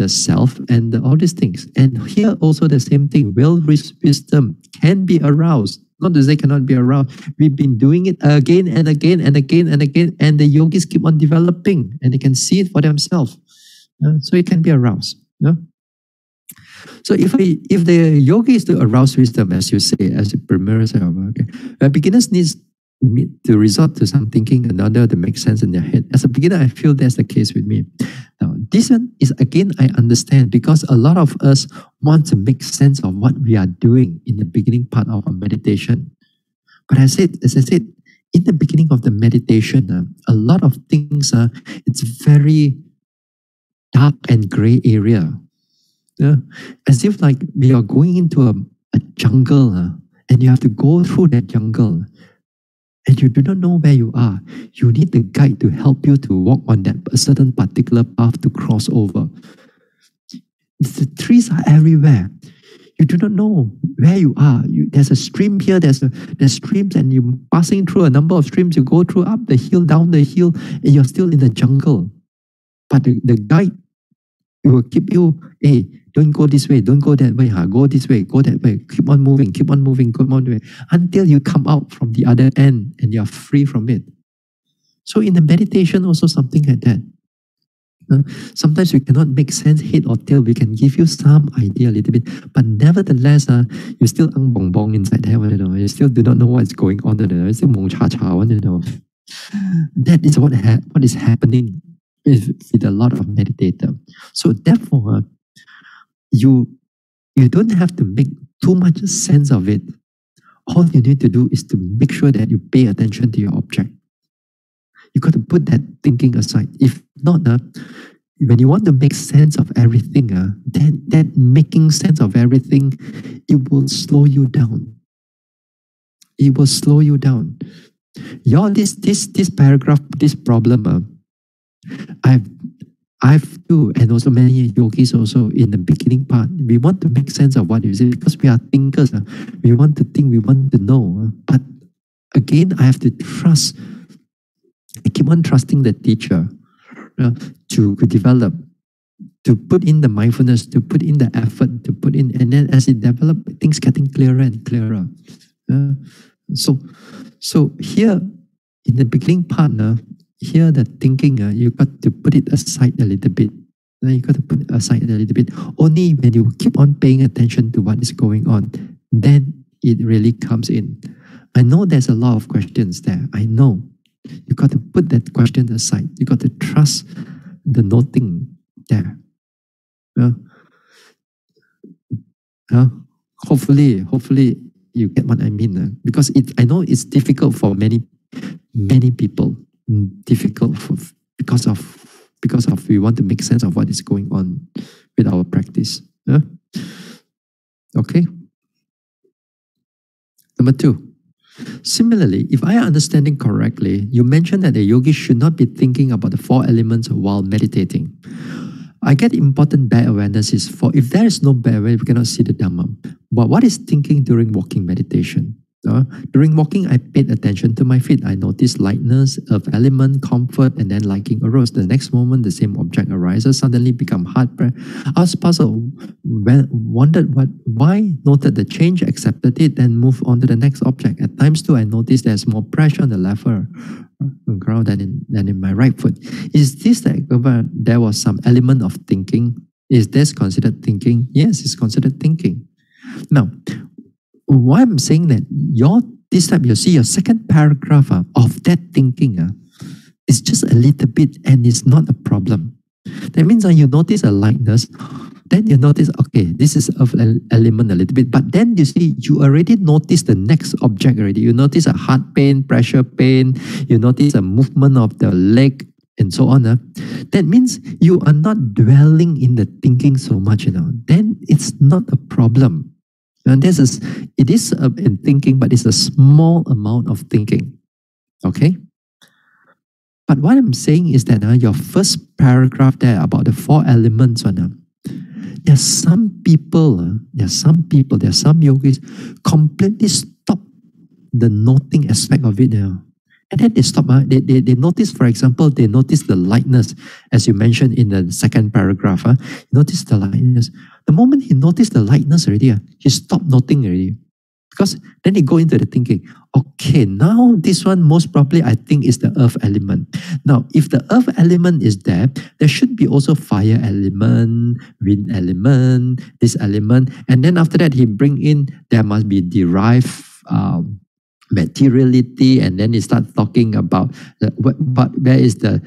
self and all these things. And here also the same thing. Real wisdom can be aroused. Not to say cannot be aroused. We've been doing it again and again and again and again, and the yogis keep on developing, and they can see it for themselves. So it can be aroused. So if the yogi is to arouse wisdom, as you say, as a premier, beginners needs to resort to some thinking in order to make sense in their head. As a beginner, I feel that's the case with me. Now, this one is, again, I understand, because a lot of us want to make sense of what we are doing in the beginning part of our meditation. But as I said, in the beginning of the meditation, a lot of things, it's very dark and gray area. As if like we are going into a jungle, and you have to go through that jungle. and you do not know where you are, you need the guide to help you to walk on that a certain particular path to cross over. The trees are everywhere. You do not know where you are. There's a stream here, there's streams, and you're passing through a number of streams. You go through up the hill, down the hill, and you're still in the jungle. But the guide will keep you, hey, don't go this way, don't go that way, go this way, go that way, keep on moving, keep on moving, keep on moving, until you come out from the other end and you're free from it. So in the meditation also something like that. Sometimes we cannot make sense head or tail. We can give you some idea a little bit, but nevertheless, you still ang bong bong inside there. You still do not know what's going on. You still mong cha cha. That is what is happening with a lot of meditator. So therefore, you don't have to make too much sense of it. All you need to do is to make sure that you pay attention to your object. You got to put that thinking aside. If not, when you want to make sense of everything, then that making sense of everything, it will slow you down. It will slow you down. This paragraph, this problem, I've too, and also many yogis also in the beginning part, we want to make sense of what you say because we are thinkers. We want to think, we want to know. But again, I have to trust. I keep on trusting the teacher to develop, to put in the mindfulness, to put in the effort, to put in, and then as it develops, things getting clearer and clearer. So here in the beginning part, here the thinking, you got to put it aside a little bit. You got to put it aside a little bit. Only when you keep on paying attention to what is going on, then it really comes in. I know there's a lot of questions there. I know. You got to put that question aside. You got to trust the noting there. Hopefully you get what I mean. Because I know it's difficult for many people. Difficult because of we want to make sense of what is going on with our practice. Okay. Number 2. Similarly, if I am understanding correctly, you mentioned that the yogi should not be thinking about the 4 elements while meditating. I get important bare awareness is for if there is no bare awareness, we cannot see the Dhamma. But what is thinking during walking meditation? During walking, I paid attention to my feet. I noticed lightness, earth element, comfort, and then liking arose. The next moment, the same object arises, suddenly become hard. I was puzzled, wondered why, noted the change, accepted it, then moved on to the next object. At times too, I noticed there's more pressure on the left ground than in my right foot. Is this that there was some element of thinking? Is this considered thinking? Yes, it's considered thinking. Now, why I'm saying that this time you see your second paragraph of that thinking is just a little bit and it's not a problem. That means you notice a lightness, then you notice, okay, this is of an element a little bit, but then you see you already notice the next object already. You notice a heart pain, pressure pain, you notice a movement of the leg and so on. That means you are not dwelling in the thinking so much, then it's not a problem. And it is in thinking, but it's a small amount of thinking. Okay? But what I'm saying is that your first paragraph there about the 4 elements, there's some people, there are some yogis completely stop the noting aspect of it now. And then they stop. They notice, for example, they notice the lightness, as you mentioned in the second paragraph. Notice the lightness. The moment he noticed the lightness already, he stopped noting already. Because then he go into the thinking, okay, now this one most probably I think is the earth element. Now, if the earth element is there should be also fire element, wind element, this element. And then after that, he bring in, there must be derived materiality, and then he starts talking about where is the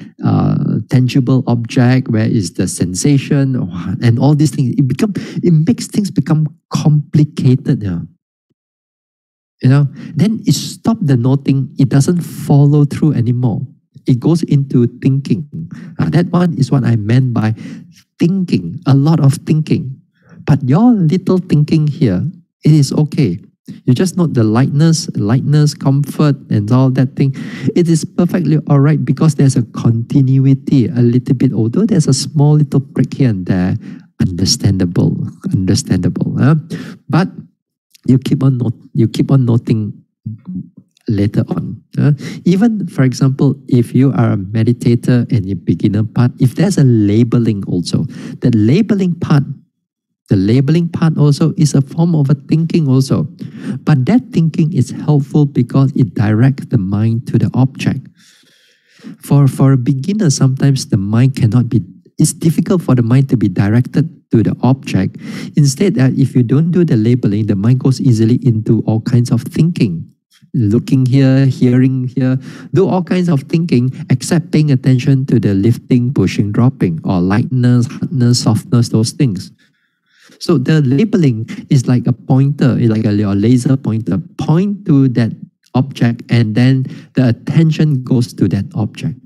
tangible object, where is the sensation, and all these things. It makes things become complicated. Then it stops the noting. It doesn't follow through anymore. It goes into thinking. That one is what I meant by thinking. A lot of thinking. But your little thinking here, it is okay. You just note the lightness, comfort, and all that thing. It is perfectly all right because there's a continuity a little bit, although there's a small little break here and there. Understandable. But you keep on noting later on. Even, for example, if you are a meditator and a beginner part, if there's a labeling also, the labeling part also is a form of a thinking also. But that thinking is helpful because it directs the mind to the object. For a beginner, sometimes the mind cannot be, it's difficult for the mind to be directed to the object. Instead, if you don't do the labeling, the mind goes easily into all kinds of thinking. Looking here, hearing here, do all kinds of thinking except paying attention to the lifting, pushing, dropping, or lightness, hardness, softness, those things. So the labeling is like a pointer, like a laser pointer. Point to that object and then the attention goes to that object.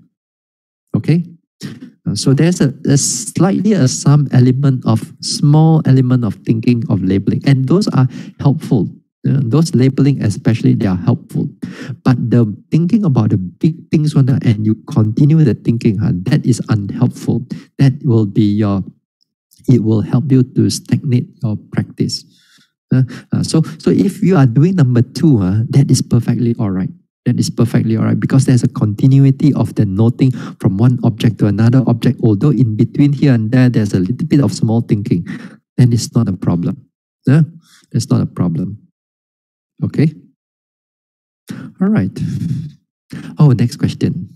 Okay? So there's a small element of thinking, of labeling. And those are helpful. Those labeling especially, they are helpful. But the thinking about the big things and you continue the thinking, that is unhelpful. That will be it will help you to stagnate your practice. So if you are doing number 2, that is perfectly all right. That is perfectly all right because there's a continuity of the noting from one object to another object. Although in between here and there, there's a little bit of small thinking, then it's not a problem. It's not a problem. Okay? All right. Oh, next question.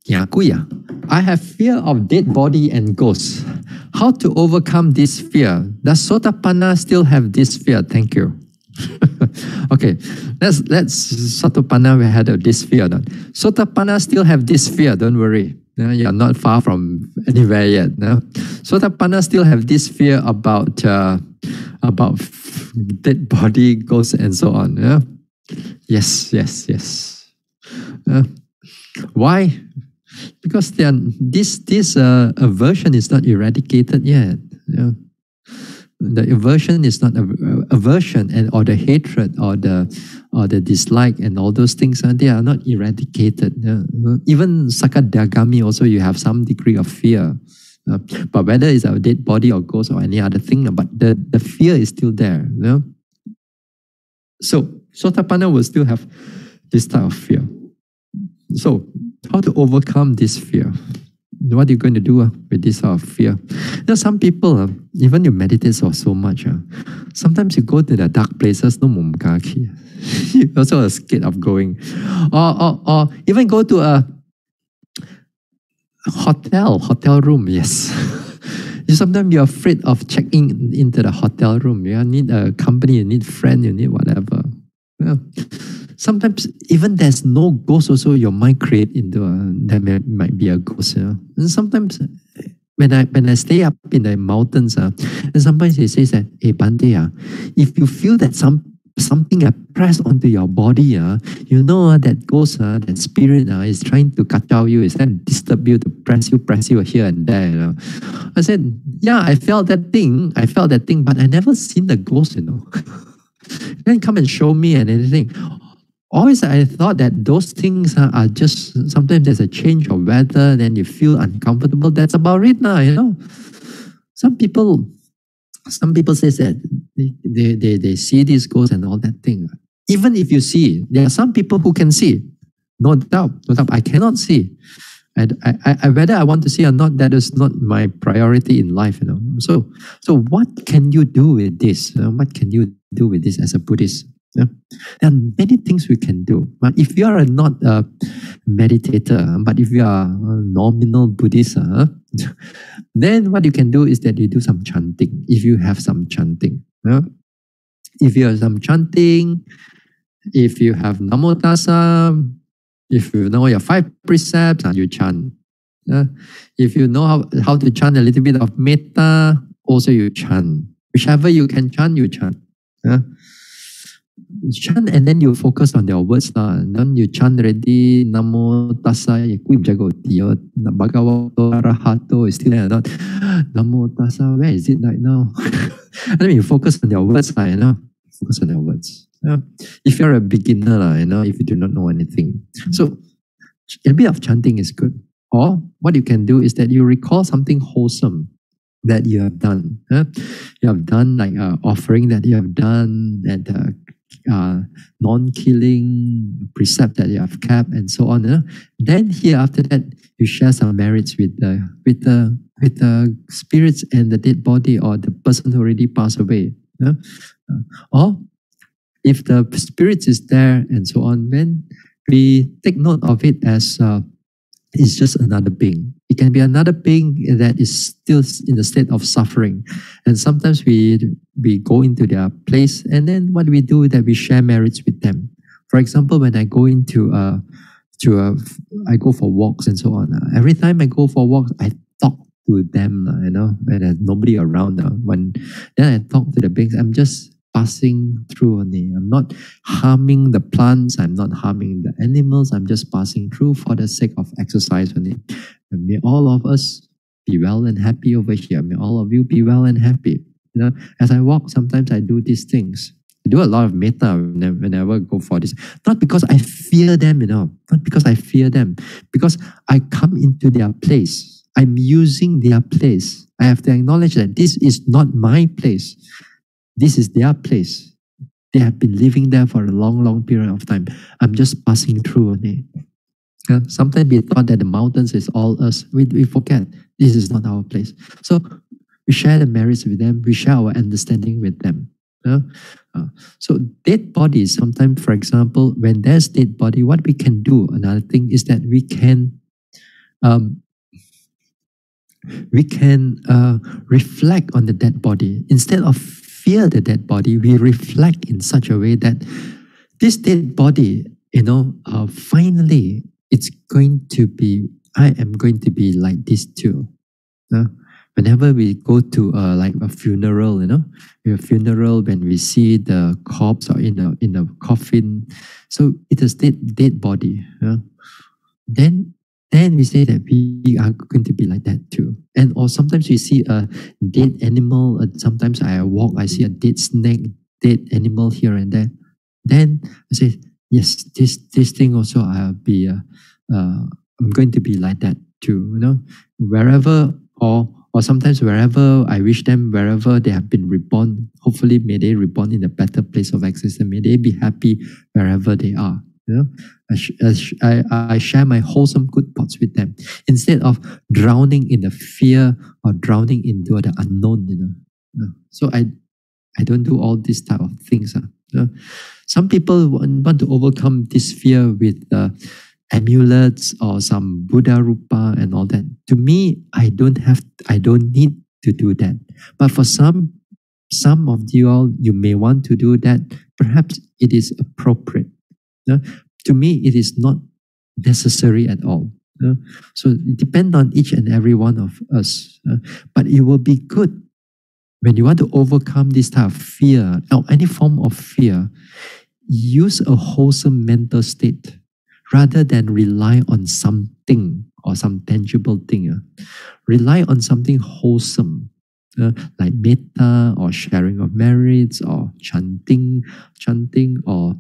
Kuya, I have fear of dead body and ghosts. How to overcome this fear? Does Sotapanna still have this fear? Thank you. Okay, let's Sotapanna, we had this fear. Sotapanna still have this fear, don't worry. You're not far from anywhere yet. No? Sotapanna still have this fear about dead body, ghosts, and so on. Yeah? Yes. Why? Because this aversion is not eradicated yet. Yeah. The aversion is not aversion, or the hatred or the dislike and all those things. They are not eradicated. Yeah. Even Sakadagami also, you have some degree of fear. But whether it's a dead body or ghost or any other thing, but the fear is still there. You know? So Sotapanna will still have this type of fear. So how to overcome this fear? What are you going to do with this sort of fear? Some people, even you meditate so much, sometimes you go to the dark places, no mumkaki. You're also scared of going. Or even go to a hotel room, yes. Sometimes you're afraid of checking into the hotel room. You need a company, you need a friend, you need whatever. Yeah. Sometimes even there's no ghost also, your mind create into there might be a ghost. Yeah? And sometimes when I stay up in the mountains, and sometimes it says that, hey Bhante, if you feel that something pressed onto your body, you know that ghost, that spirit is trying to kacau you, is trying to disturb you, to press you here and there. You know? I said, yeah, I felt that thing, but I never seen the ghost, you know. Then come and show me and anything. Always I thought that those things are just, sometimes there's a change of weather, then you feel uncomfortable. That's about it now, you know. Some people say that they see these ghosts and all that thing. Even if you see, there are some people who can see. No doubt. I cannot see. I whether I want to see or not, that is not my priority in life, you know. So what can you do with this? What can you do with this as a Buddhist? Yeah. There are many things we can do. But if you are not a meditator, but if you are a nominal Buddhist, then what you can do is that you do some chanting. If you have some chanting. If you have some chanting, if you have Namo Tassa, if you know your 5 precepts, you chant. If you know how to chant a little bit of metta, also you chant. Whichever you can chant, you chant. chant and then you focus on your words lah. Then you chant already, Namo Tassa Yakum Jagotio, Bhagavato Arahato is still there or not? Namo Tassa, where is it right now? And then you focus on your words lah, focus on your words. If you're a beginner lah, if you do not know anything. So a bit of chanting is good. Or what you can do is that you recall something wholesome that you have done. You have done like offering that you have done, and non-killing precept that you have kept, and so on. Then here after that, you share some merits with the spirits and the dead body or the person who already passed away. Or if the spirits is there and so on, then we take note of it as it's just another being. It can be another being that is still in the state of suffering. And sometimes we go into their place, and then what we do is that we share merits with them. For example, when I go I go for walks and so on. Every time I go for walks, I talk to them, when there's nobody around. Then I talk to the beings. I'm just passing through only. I'm not harming the plants. I'm not harming the animals. I'm just passing through for the sake of exercise only. And may all of us be well and happy over here. May all of you be well and happy. As I walk, sometimes I do these things. I do a lot of metta whenever I go for this. Not because I fear them, Not because I fear them. Because I come into their place. I'm using their place. I have to acknowledge that this is not my place. This is their place. They have been living there for a long, long period of time. I'm just passing through only. Sometimes we thought that the mountains is all us. We forget this is not our place. So we share the merits with them. We share our understanding with them. So dead bodies, sometimes, for example, when there's dead body, what we can do, another thing is that we can reflect on the dead body. Instead of fear the dead body, we reflect in such a way that this dead body, finally, it's going to be, I am going to be like this too. Whenever we go to like a funeral, a funeral, when we see the corpse or in a coffin, so it is dead body. Then we say that we are going to be like that too. And or sometimes we see a dead animal. Sometimes I walk, I see a dead snake, dead animal here and there. Then I say, yes, this thing also I'll be. I'm going to be like that too. Wherever or sometimes wherever I wish them, wherever they have been reborn, hopefully may they reborn in a better place of existence. May they be happy wherever they are. I share my wholesome good thoughts with them instead of drowning in the fear or drowning into the unknown. So I don't do all these type of things. Some people want to overcome this fear with amulets or some Buddha rupa and all that. To me, I don't need to do that. But for some of you all, you may want to do that. Perhaps it is appropriate. To me, it is not necessary at all. So it depends on each and every one of us. But it will be good when you want to overcome this type of fear or any form of fear. Use a wholesome mental state rather than rely on something or some tangible thing. Rely on something wholesome. Like metta or sharing of merits or chanting or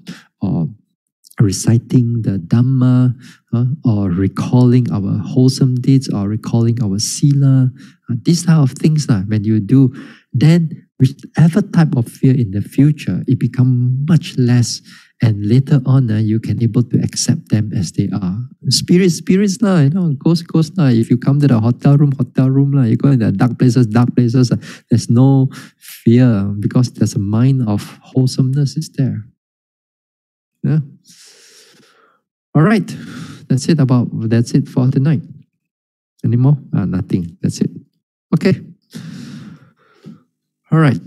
reciting the Dhamma or recalling our wholesome deeds or recalling our sila. These type of things, when you do, then whichever type of fear in the future, it becomes much less, and later on you can able to accept them as they are. Spirits ghosts. If you come to the hotel room, you go in the dark places, there's no fear because there's a mind of wholesomeness is there. Yeah. All right, that's it for tonight. Any more? Nothing. That's it. Okay. All right.